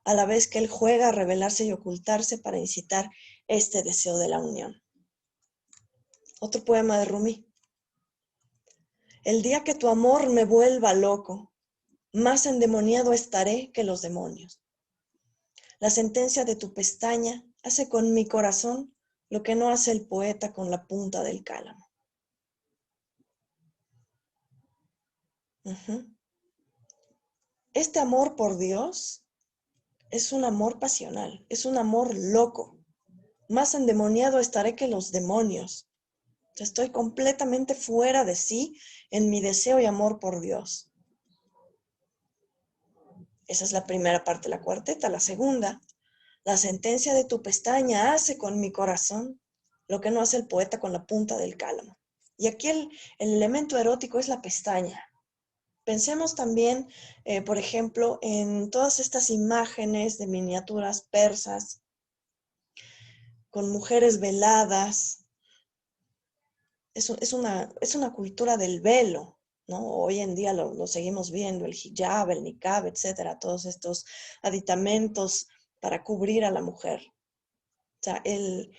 a la vez que él juega a revelarse y ocultarse para incitar este deseo de la unión. Otro poema de Rumi. El día que tu amor me vuelva loco, más endemoniado estaré que los demonios. La sentencia de tu pestaña hace con mi corazón lo que no hace el poeta con la punta del cálamo. Este amor por Dios es un amor pasional, es un amor loco. Más endemoniado estaré que los demonios. Estoy completamente fuera de sí en mi deseo y amor por Dios. Esa es la primera parte de la cuarteta. La segunda, la sentencia de tu pestaña hace con mi corazón lo que no hace el poeta con la punta del cálamo. Y aquí el elemento erótico es la pestaña. Pensemos también, por ejemplo, en todas estas imágenes de miniaturas persas con mujeres veladas. Es una cultura del velo, ¿no? Hoy en día lo seguimos viendo, el hijab, el niqab, etcétera, todos estos aditamentos para cubrir a la mujer. O sea, el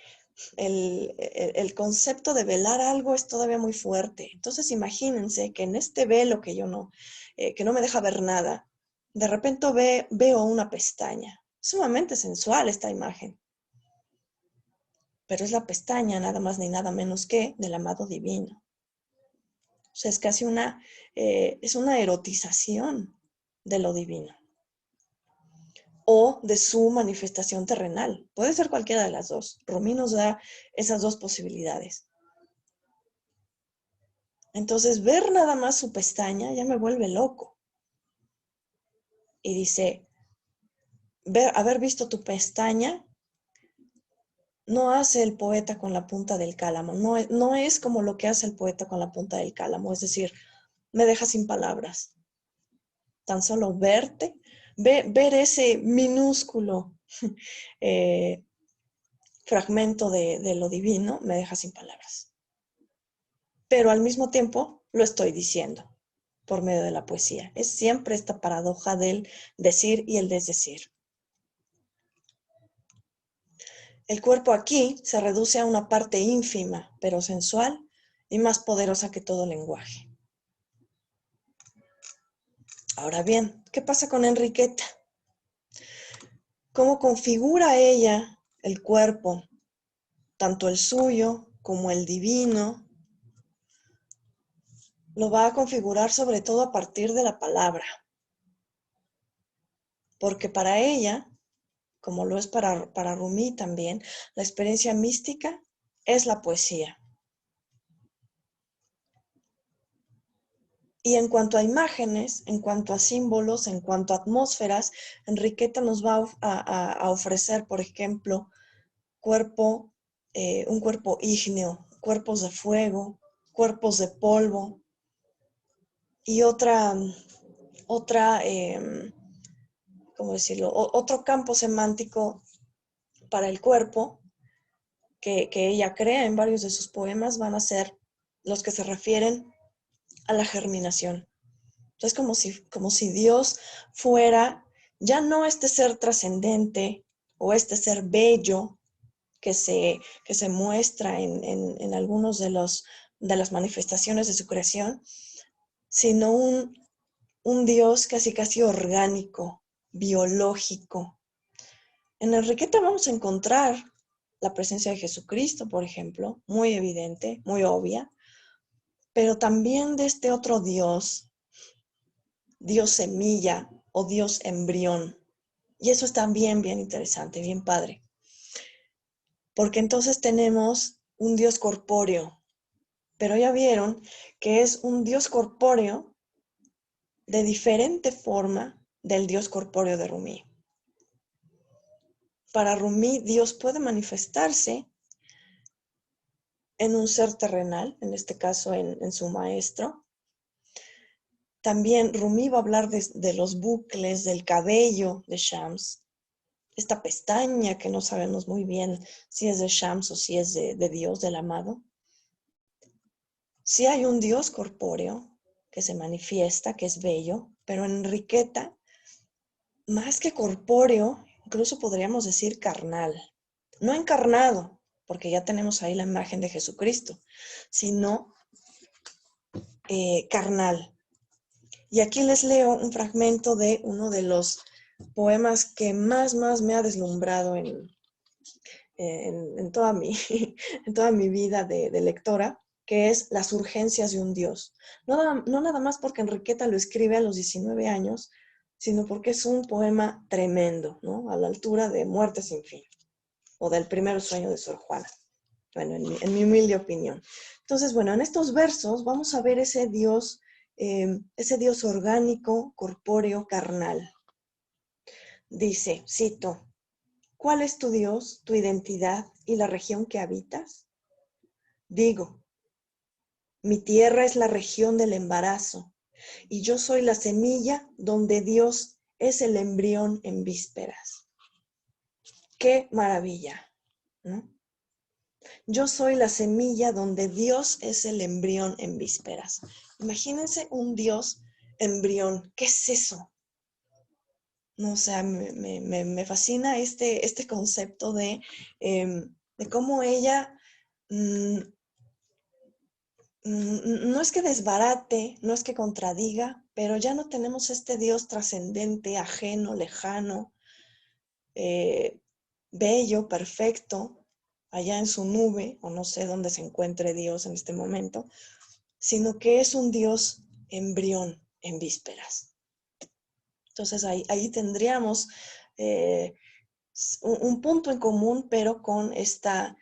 concepto de velar algo es todavía muy fuerte. Entonces imagínense que en este velo que no me deja ver nada, de repente veo una pestaña. Sumamente sensual esta imagen. Pero es la pestaña nada más ni nada menos que del amado divino. O sea, es casi es una erotización de lo divino. O de su manifestación terrenal. Puede ser cualquiera de las dos. Rumi nos da esas dos posibilidades. Entonces, ver nada más su pestaña ya me vuelve loco. Y dice, haber visto tu pestaña no hace el poeta con la punta del cálamo. No es como lo que hace el poeta con la punta del cálamo. Es decir, me deja sin palabras. Tan solo verte, ver ese minúsculo fragmento de lo divino me deja sin palabras. Pero al mismo tiempo lo estoy diciendo por medio de la poesía. Es siempre esta paradoja del decir y el desdecir. El cuerpo aquí se reduce a una parte ínfima, pero sensual y más poderosa que todo lenguaje. Ahora bien, ¿qué pasa con Enriqueta? ¿Cómo configura ella el cuerpo, tanto el suyo como el divino? lo va a configurar sobre todo a partir de la palabra. Porque para ella, como lo es para Rumi también, la experiencia mística es la poesía. Y en cuanto a imágenes, en cuanto a símbolos, en cuanto a atmósferas, Enriqueta nos va a ofrecer, por ejemplo, un cuerpo ígneo, cuerpos de fuego, cuerpos de polvo y ¿cómo decirlo? Otro campo semántico para el cuerpo que ella crea en varios de sus poemas van a ser los que se refieren a la germinación. Entonces, como si Dios fuera ya no este ser trascendente o este ser bello que se muestra en algunos de las manifestaciones de su creación, sino un Dios casi orgánico, biológico. En Enriqueta vamos a encontrar la presencia de Jesucristo, por ejemplo, muy evidente, muy obvia, pero también de este otro Dios, Dios semilla o Dios embrión. Y eso es también bien interesante, bien padre. Porque entonces tenemos un Dios corpóreo, pero ya vieron que es un Dios corpóreo de diferente forma del Dios corpóreo de Rumi. Para Rumi, Dios puede manifestarse en un ser terrenal, en este caso en su maestro. También Rumi va a hablar de los bucles, del cabello de Shams, esta pestaña que no sabemos muy bien si es de Shams o si es de Dios, del amado. Sí hay un Dios corpóreo que se manifiesta, que es bello, pero en Enriqueta, más que corpóreo, incluso podríamos decir carnal. No encarnado, porque ya tenemos ahí la imagen de Jesucristo, sino carnal. Y aquí les leo un fragmento de uno de los poemas que más me ha deslumbrado en toda mi vida de lectora, que es Las urgencias de un Dios. No nada más porque Enriqueta lo escribe a los 19 años, sino porque es un poema tremendo, ¿no? A la altura de Muerte sin fin, o del Primer sueño de Sor Juana. Bueno, en mi humilde opinión. Entonces, bueno, en estos versos vamos a ver ese Dios orgánico, corpóreo, carnal. Dice, cito, ¿cuál es tu Dios, tu identidad y la región que habitas? Digo, mi tierra es la región del embarazo y yo soy la semilla donde Dios es el embrión en vísperas. ¡Qué maravilla! ¿No? Yo soy la semilla donde Dios es el embrión en vísperas. Imagínense un Dios embrión. ¿Qué es eso? No, o sea, me fascina este concepto de cómo ella no es que desbarate, no es que contradiga, pero ya no tenemos este Dios trascendente, ajeno, lejano, bello, perfecto, allá en su nube, o no sé dónde se encuentre Dios en este momento, sino que es un Dios embrión en vísperas. Entonces ahí tendríamos un punto en común, pero con estas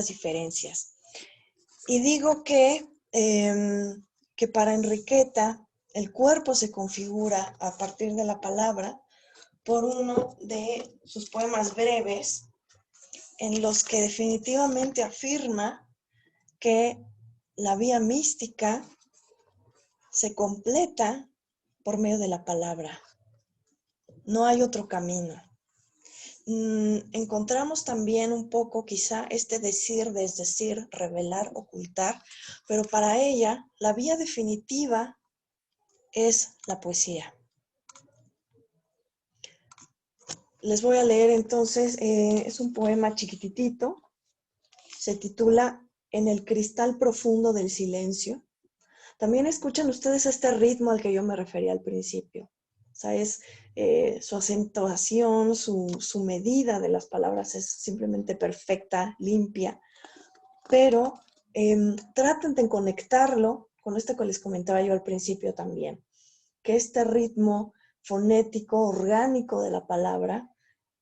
diferencias. Y digo que para Enriqueta el cuerpo se configura a partir de la palabra por uno de sus poemas breves en los que definitivamente afirma que la vía mística se completa por medio de la palabra. No hay otro camino. Encontramos también un poco quizá este decir, desdecir, revelar, ocultar, pero para ella la vía definitiva es la poesía. Les voy a leer entonces, es un poema chiquititito, se titula En el cristal profundo del silencio. También escuchan ustedes este ritmo al que yo me refería al principio. O sea, es su acentuación, su medida de las palabras es simplemente perfecta, limpia, pero traten de conectarlo con esto que les comentaba yo al principio también, que este ritmo fonético, orgánico de la palabra,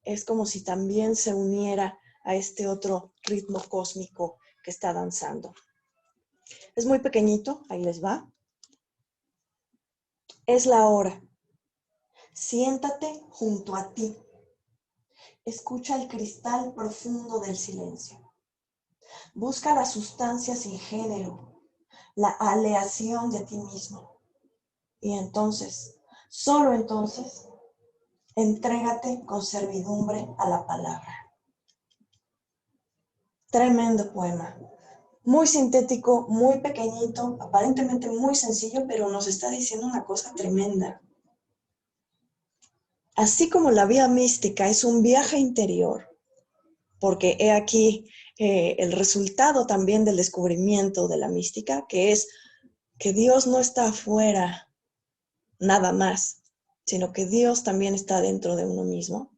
es como si también se uniera a este otro ritmo cósmico que está danzando. Es muy pequeñito, ahí les va. Es la hora. Siéntate junto a ti. Escucha el cristal profundo del silencio. Busca la sustancia sin género, la aleación de ti mismo. Y entonces, solo entonces, entrégate con servidumbre a la palabra. Tremendo poema. Muy sintético, muy pequeñito, aparentemente muy sencillo, pero nos está diciendo una cosa tremenda. Así como la vía mística es un viaje interior, porque he aquí el resultado también del descubrimiento de la mística, que es que Dios no está afuera nada más, sino que Dios también está dentro de uno mismo.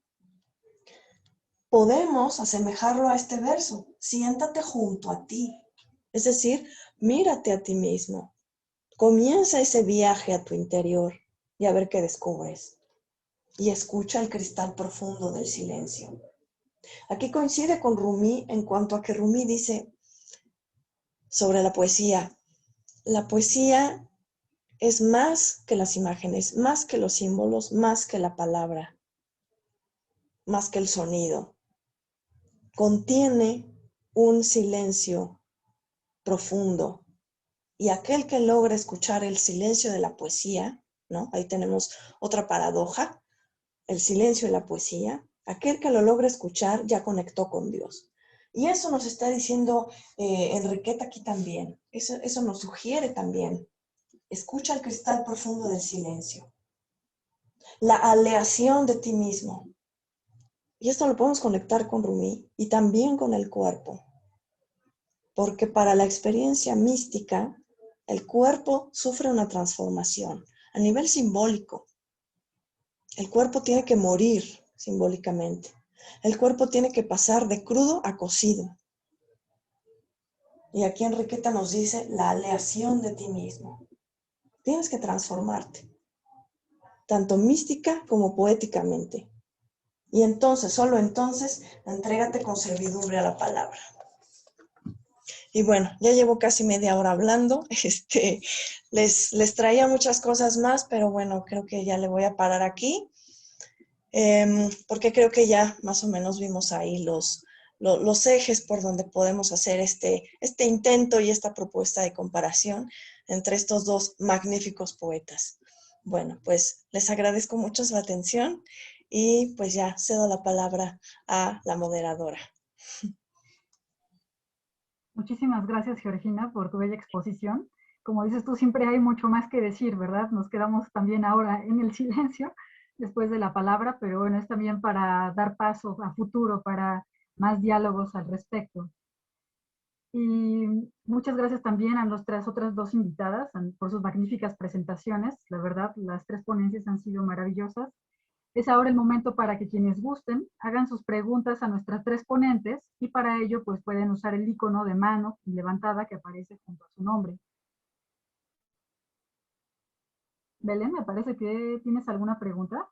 Podemos asemejarlo a este verso, siéntate junto a ti, es decir, mírate a ti mismo, comienza ese viaje a tu interior y a ver qué descubres. Y escucha el cristal profundo del silencio. Aquí coincide con Rumi en cuanto a que Rumi dice sobre la poesía es más que las imágenes, más que los símbolos, más que la palabra, más que el sonido. Contiene un silencio profundo y aquel que logra escuchar el silencio de la poesía, ¿no? Ahí tenemos otra paradoja, el silencio de la poesía, aquel que lo logra escuchar ya conectó con Dios. Y eso nos está diciendo Enriqueta aquí también, eso nos sugiere también. Escucha el cristal profundo del silencio. La aleación de ti mismo. Y esto lo podemos conectar con Rumi y también con el cuerpo. Porque para la experiencia mística, el cuerpo sufre una transformación a nivel simbólico. El cuerpo tiene que morir simbólicamente. El cuerpo tiene que pasar de crudo a cocido. Y aquí Enriqueta nos dice la aleación de ti mismo. Tienes que transformarte, tanto mística como poéticamente. Y entonces, solo entonces, entrégate con servidumbre a la palabra. Y bueno, ya llevo casi media hora hablando. Les traía muchas cosas más, pero bueno, creo que ya le voy a parar aquí. Porque creo que ya más o menos vimos ahí los ejes por donde podemos hacer este intento y esta propuesta de comparación entre estos dos magníficos poetas. Bueno, pues les agradezco mucho su atención y pues ya cedo la palabra a la moderadora. Muchísimas gracias, Georgina, por tu bella exposición. Como dices tú, siempre hay mucho más que decir, ¿verdad? Nos quedamos también ahora en el silencio después de la palabra, pero bueno, es también para dar paso a futuro, para más diálogos al respecto. Y muchas gracias también a nuestras otras dos invitadas por sus magníficas presentaciones. La verdad, las tres ponencias han sido maravillosas. Es ahora el momento para que quienes gusten hagan sus preguntas a nuestras tres ponentes y para ello pues pueden usar el icono de mano levantada que aparece junto a su nombre. Belén, me parece que tienes alguna pregunta.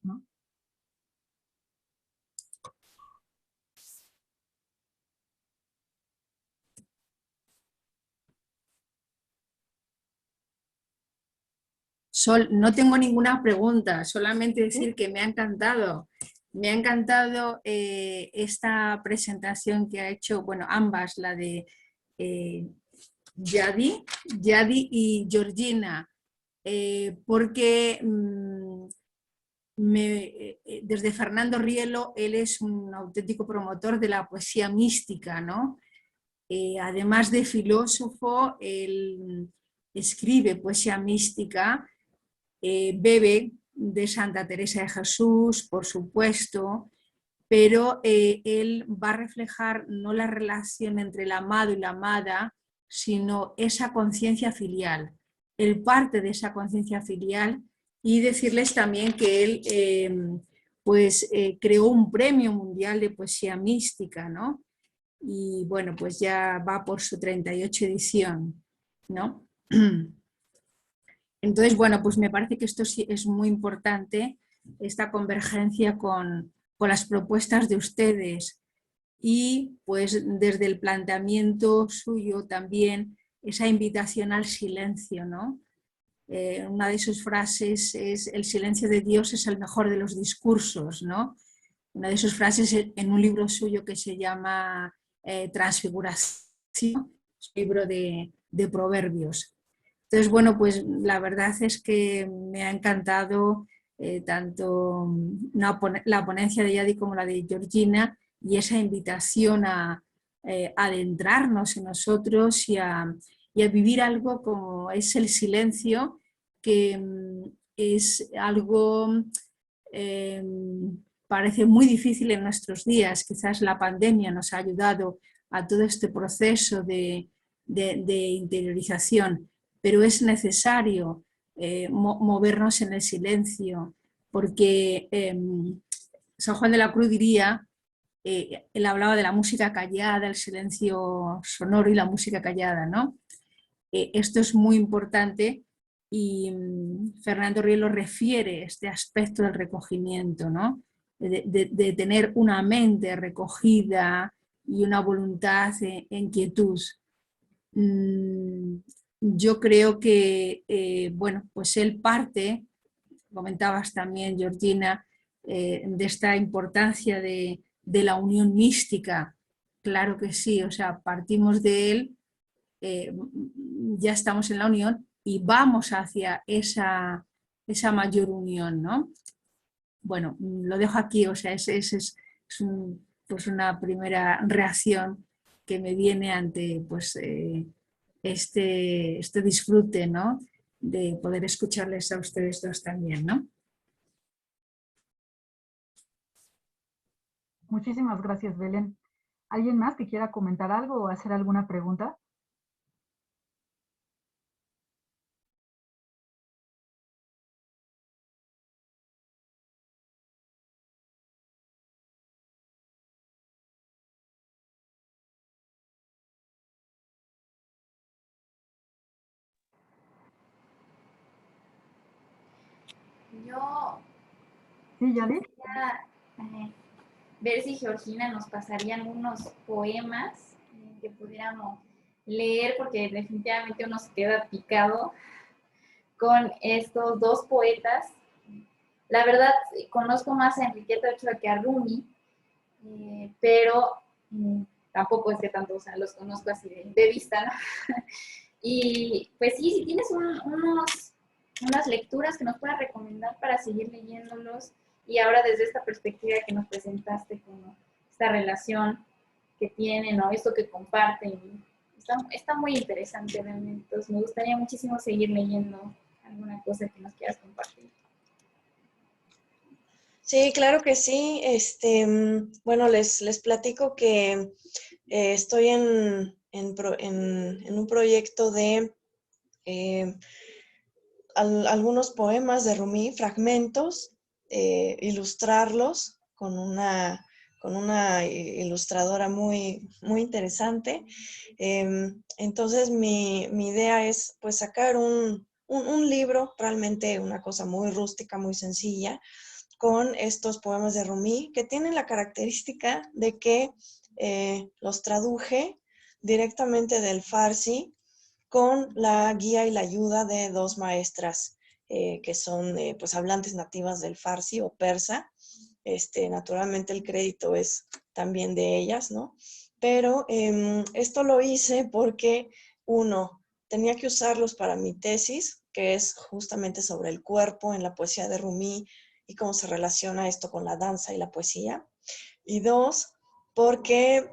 ¿No? No tengo ninguna pregunta, solamente decir que me ha encantado. Me ha encantado esta presentación que ha hecho, bueno, ambas, la de Yadi y Georgina, porque desde Fernando Rielo, él es un auténtico promotor de la poesía mística, ¿no? Además de filósofo, él escribe poesía mística, bebe de Santa Teresa de Jesús, por supuesto, pero él va a reflejar no la relación entre el amado y la amada, sino esa conciencia filial. Él parte de esa conciencia filial y decirles también que él pues creó un premio mundial de poesía mística, ¿no? Y bueno, pues ya va por su 38 edición, ¿no? Entonces, bueno, pues me parece que esto sí es muy importante, esta convergencia con las propuestas de ustedes y pues desde el planteamiento suyo también esa invitación al silencio, ¿no? Una de sus frases es: el silencio de Dios es el mejor de los discursos, ¿no? Una de sus frases en un libro suyo que se llama Transfiguración, libro de proverbios. Entonces, bueno, pues la verdad es que me ha encantado tanto la ponencia de Yadi como la de Georgina, y esa invitación a adentrarnos en nosotros y a vivir algo como es el silencio, que es algo parece muy difícil en nuestros días. Quizás la pandemia nos ha ayudado a todo este proceso de interiorización, pero es necesario movernos en el silencio, porque San Juan de la Cruz diría, él hablaba de la música callada, el silencio sonoro y la música callada, ¿no? Esto es muy importante y Fernando Rielo refiere este aspecto del recogimiento, ¿no? De tener una mente recogida y una voluntad en quietud. Yo creo que, bueno, pues él parte, comentabas también, Georgina, de esta importancia de la unión mística. Claro que sí, o sea, partimos de él, ya estamos en la unión y vamos hacia esa mayor unión, ¿no? Bueno, lo dejo aquí, o sea, es pues una primera reacción que me viene ante pues, este disfrute, ¿no? De poder escucharles a ustedes dos también, ¿no? Muchísimas gracias, Belén. ¿Alguien más que quiera comentar algo o hacer alguna pregunta? Yo Sí, Yadi. quisiera ver si Georgina nos pasaría algunos poemas que pudiéramos leer, porque definitivamente uno se queda picado con estos dos poetas. La verdad, conozco más a Enriqueta Ochoa que a Rumi, pero tampoco es que tanto, o sea, los conozco así de vista, ¿no? Y pues sí, si tienes unas lecturas que nos puedas recomendar para seguir leyéndolos, y ahora desde esta perspectiva que nos presentaste, como esta relación que tienen, o esto que comparten, está muy interesante realmente. Entonces me gustaría muchísimo seguir leyendo alguna cosa que nos quieras compartir. Sí, claro que sí. Bueno, les platico que estoy en un proyecto de algunos poemas de Rumi, fragmentos, ilustrarlos con una ilustradora muy, muy interesante. Entonces mi idea es pues sacar un libro, realmente una cosa muy rústica, muy sencilla, con estos poemas de Rumi, que tienen la característica de que los traduje directamente del Farsi, con la guía y la ayuda de dos maestras que son pues hablantes nativas del Farsi o persa. Naturalmente el crédito es también de ellas, ¿no? Pero esto lo hice porque, uno, tenía que usarlos para mi tesis, que es justamente sobre el cuerpo en la poesía de Rumi y cómo se relaciona esto con la danza y la poesía. Y dos, porque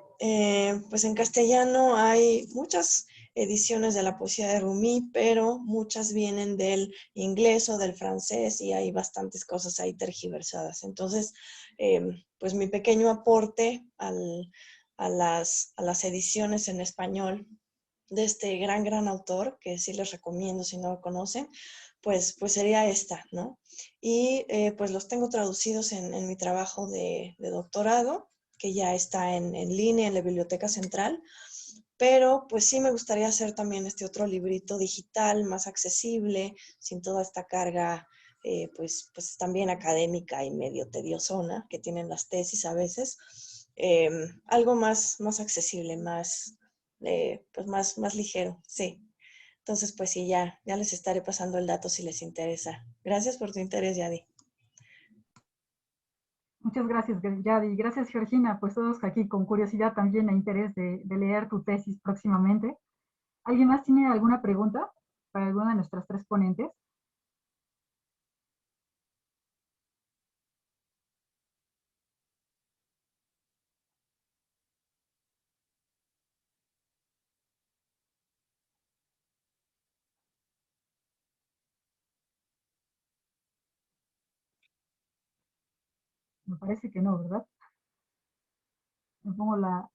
pues en castellano hay muchas ediciones de la poesía de Rumi, pero muchas vienen del inglés o del francés y hay bastantes cosas ahí tergiversadas. Entonces, pues mi pequeño aporte a las ediciones en español de este gran autor, que sí les recomiendo si no lo conocen, pues sería esta, ¿no? Y pues los tengo traducidos en mi trabajo de doctorado, que ya está en línea en la Biblioteca Central, pero pues sí me gustaría hacer también este otro librito digital más accesible, sin toda esta carga pues también académica y medio tediosona que tienen las tesis a veces. Algo más accesible, pues más ligero, sí. Entonces, pues sí, ya les estaré pasando el dato si les interesa. Gracias por tu interés, Yadi. Muchas gracias, Yadi. Gracias, Georgina. Pues todos aquí con curiosidad también e interés de leer tu tesis próximamente. ¿Alguien más tiene alguna pregunta para alguna de nuestras tres ponentes? Me parece que no, ¿verdad? Me pongo la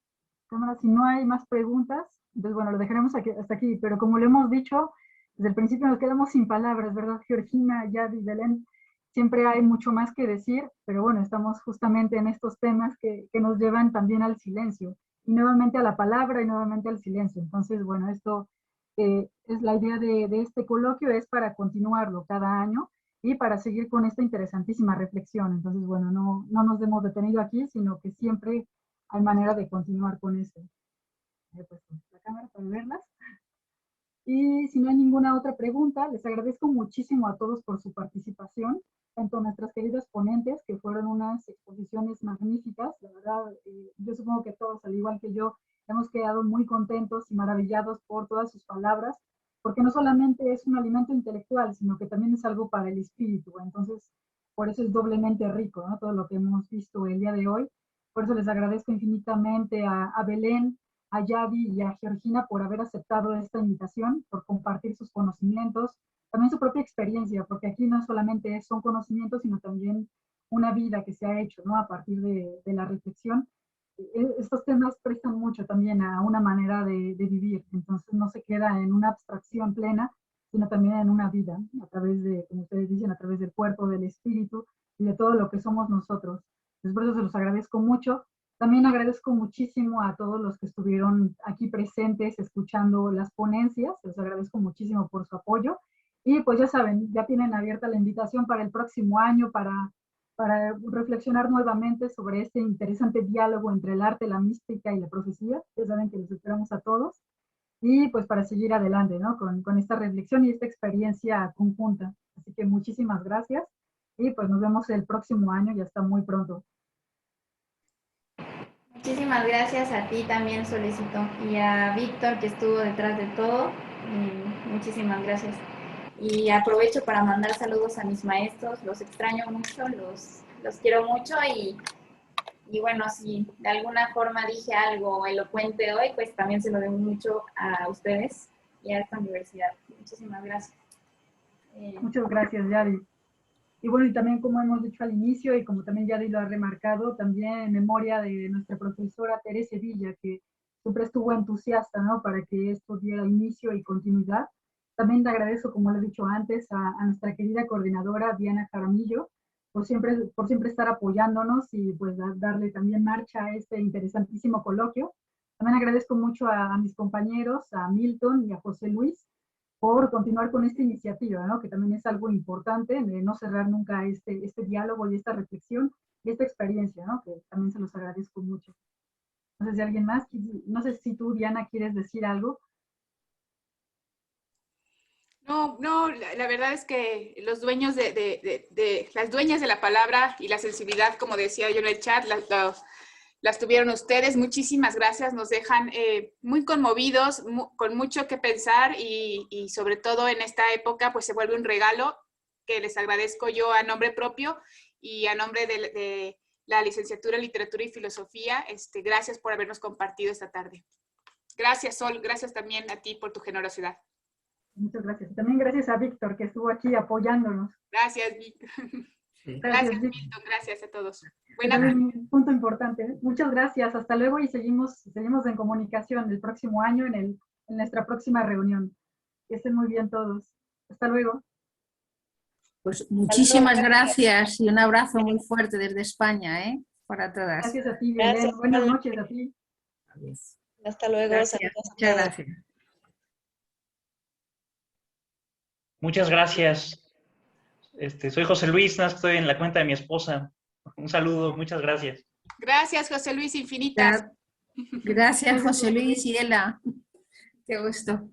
cámara. Si no hay más preguntas, entonces bueno, lo dejaremos aquí, hasta aquí. Pero como lo hemos dicho, desde el principio nos quedamos sin palabras, ¿verdad, Georgina, Yadi, Belén? Siempre hay mucho más que decir, pero bueno, estamos justamente en estos temas que nos llevan también al silencio, y nuevamente a la palabra y nuevamente al silencio. Entonces, bueno, esto es la idea de este coloquio, es para continuarlo cada año y para seguir con esta interesantísima reflexión. Entonces, bueno, no nos hemos detenido aquí, sino que siempre hay manera de continuar con esto. He puesto la cámara para verlas. Y si no hay ninguna otra pregunta, les agradezco muchísimo a todos por su participación, tanto a nuestras queridas ponentes, que fueron unas exposiciones magníficas. La verdad, yo supongo que todos, al igual que yo, hemos quedado muy contentos y maravillados por todas sus palabras, porque no solamente es un alimento intelectual, sino que también es algo para el espíritu. Entonces, por eso es doblemente rico, ¿no? Todo lo que hemos visto el día de hoy. Por eso les agradezco infinitamente a Belén, a Yadi y a Georgina por haber aceptado esta invitación, por compartir sus conocimientos, también su propia experiencia, porque aquí no solamente son conocimientos, sino también una vida que se ha hecho, ¿no? A partir de la reflexión. Estos temas prestan mucho también a una manera de vivir, entonces no se queda en una abstracción plena, sino también en una vida, a través de, como ustedes dicen, a través del cuerpo, del espíritu y de todo lo que somos nosotros. Entonces, por eso se los agradezco mucho. También agradezco muchísimo a todos los que estuvieron aquí presentes escuchando las ponencias, les agradezco muchísimo por su apoyo. Y pues ya saben, ya tienen abierta la invitación para el próximo año para reflexionar nuevamente sobre este interesante diálogo entre el arte, la mística y la profecía. Ya saben que los esperamos a todos. Y pues para seguir adelante, ¿no? Con esta reflexión y esta experiencia conjunta. Así que muchísimas gracias y pues nos vemos el próximo año, ya está muy pronto. Muchísimas gracias a ti también, Solecito, y a Víctor, que estuvo detrás de todo. Muchísimas gracias. Y aprovecho para mandar saludos a mis maestros, los extraño mucho, los quiero mucho y bueno, si de alguna forma dije algo elocuente hoy, pues también se lo debo mucho a ustedes y a esta universidad. Muchísimas gracias. Muchas gracias, Yadi. Y bueno, y también como hemos dicho al inicio y como también Yadi lo ha remarcado, también en memoria de nuestra profesora Teresa Villa, que siempre estuvo entusiasta, ¿no? Para que esto diera inicio y continuidad. También le agradezco, como lo he dicho antes, a nuestra querida coordinadora Diana Jaramillo, por siempre estar apoyándonos y pues darle también marcha a este interesantísimo coloquio. También agradezco mucho a mis compañeros, a Milton y a José Luis, por continuar con esta iniciativa, ¿no? Que también es algo importante, de no cerrar nunca este diálogo y esta reflexión y esta experiencia, ¿no? Que también se los agradezco mucho. No sé si alguien más, no sé si tú, Diana, quieres decir algo. No, la verdad es que los dueños las dueñas de la palabra y la sensibilidad, como decía yo en el chat, las tuvieron ustedes. Muchísimas gracias, nos dejan muy conmovidos, con mucho que pensar y sobre todo en esta época pues se vuelve un regalo que les agradezco yo a nombre propio y a nombre de la licenciatura en Literatura y Filosofía. Gracias por habernos compartido esta tarde. Gracias, Sol, gracias también a ti por tu generosidad. Muchas gracias. También gracias a Víctor, que estuvo aquí apoyándonos. Gracias, Víctor. Sí. Gracias, Milton. Gracias a todos. Buenas noches. Un punto importante. Muchas gracias. Hasta luego y seguimos en comunicación el próximo año en nuestra próxima reunión. Que estén muy bien todos. Hasta luego. Pues muchísimas gracias y un abrazo muy fuerte desde España, para todas. Gracias a ti, Belén. Gracias. Buenas noches a ti. Hasta luego. Gracias, Saludos a muchas todos. gracias. Muchas gracias. Soy José Luis, nada más que estoy en la cuenta de mi esposa. Un saludo, muchas gracias. Gracias, José Luis, infinitas. Gracias, José Luis y Ela. Qué gusto.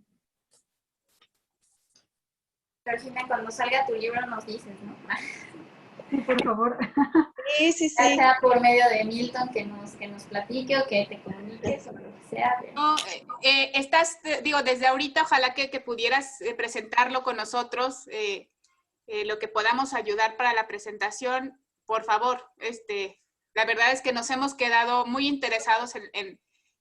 Georgina, cuando salga tu libro nos dices, ¿no? Sí, por favor. Sí, sí, Ya sí. sea por medio de Milton que nos platique o que te comuniques o lo que sea. No, desde ahorita, ojalá que pudieras presentarlo con nosotros, lo que podamos ayudar para la presentación, por favor. La verdad es que nos hemos quedado muy interesados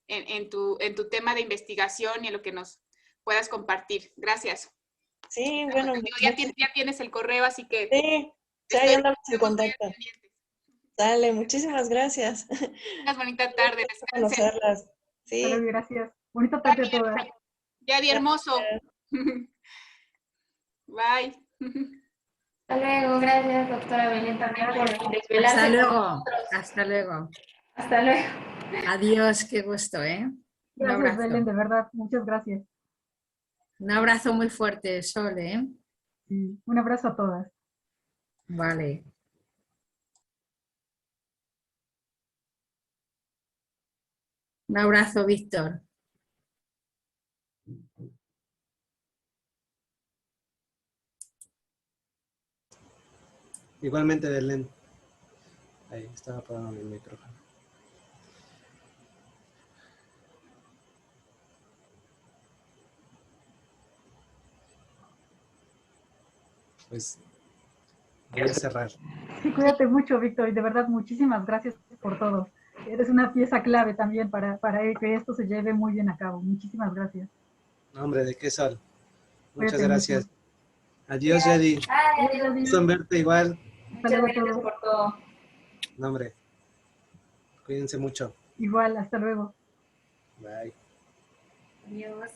en tu tema de investigación y en lo que nos puedas compartir. Gracias. Sí, bueno. Ya tienes el correo, así que... Sí, ya andamos en contacto. Dale, muchísimas gracias. Una bonita tarde. Conocerlas. Sí. Hasta luego, gracias. Bonita tarde a todas. Yadi, hermoso. Bye. Hasta luego, gracias, doctora Belén, también por desvelarse. Hasta con luego. nosotros. Hasta luego. Hasta luego. Adiós, qué gusto, Un Gracias, abrazo. Belén, de verdad. Muchas gracias. Un abrazo muy fuerte, Sol, Sí, un abrazo a todas. Vale. Un abrazo, Víctor. Igualmente, Belén. Ahí, estaba apagado el micrófono. Pues voy a cerrar. Sí, cuídate mucho, Víctor, y de verdad muchísimas gracias por todo. Eres una pieza clave también para que esto se lleve muy bien a cabo. Muchísimas gracias. No, hombre, ¿de qué Sol? Muchas Cuídate gracias. mucho. Adiós, Yadi. Adiós. Gusto en verte igual. Muchas gracias por todo. No, hombre. Cuídense mucho. Igual, hasta luego. Bye. Adiós.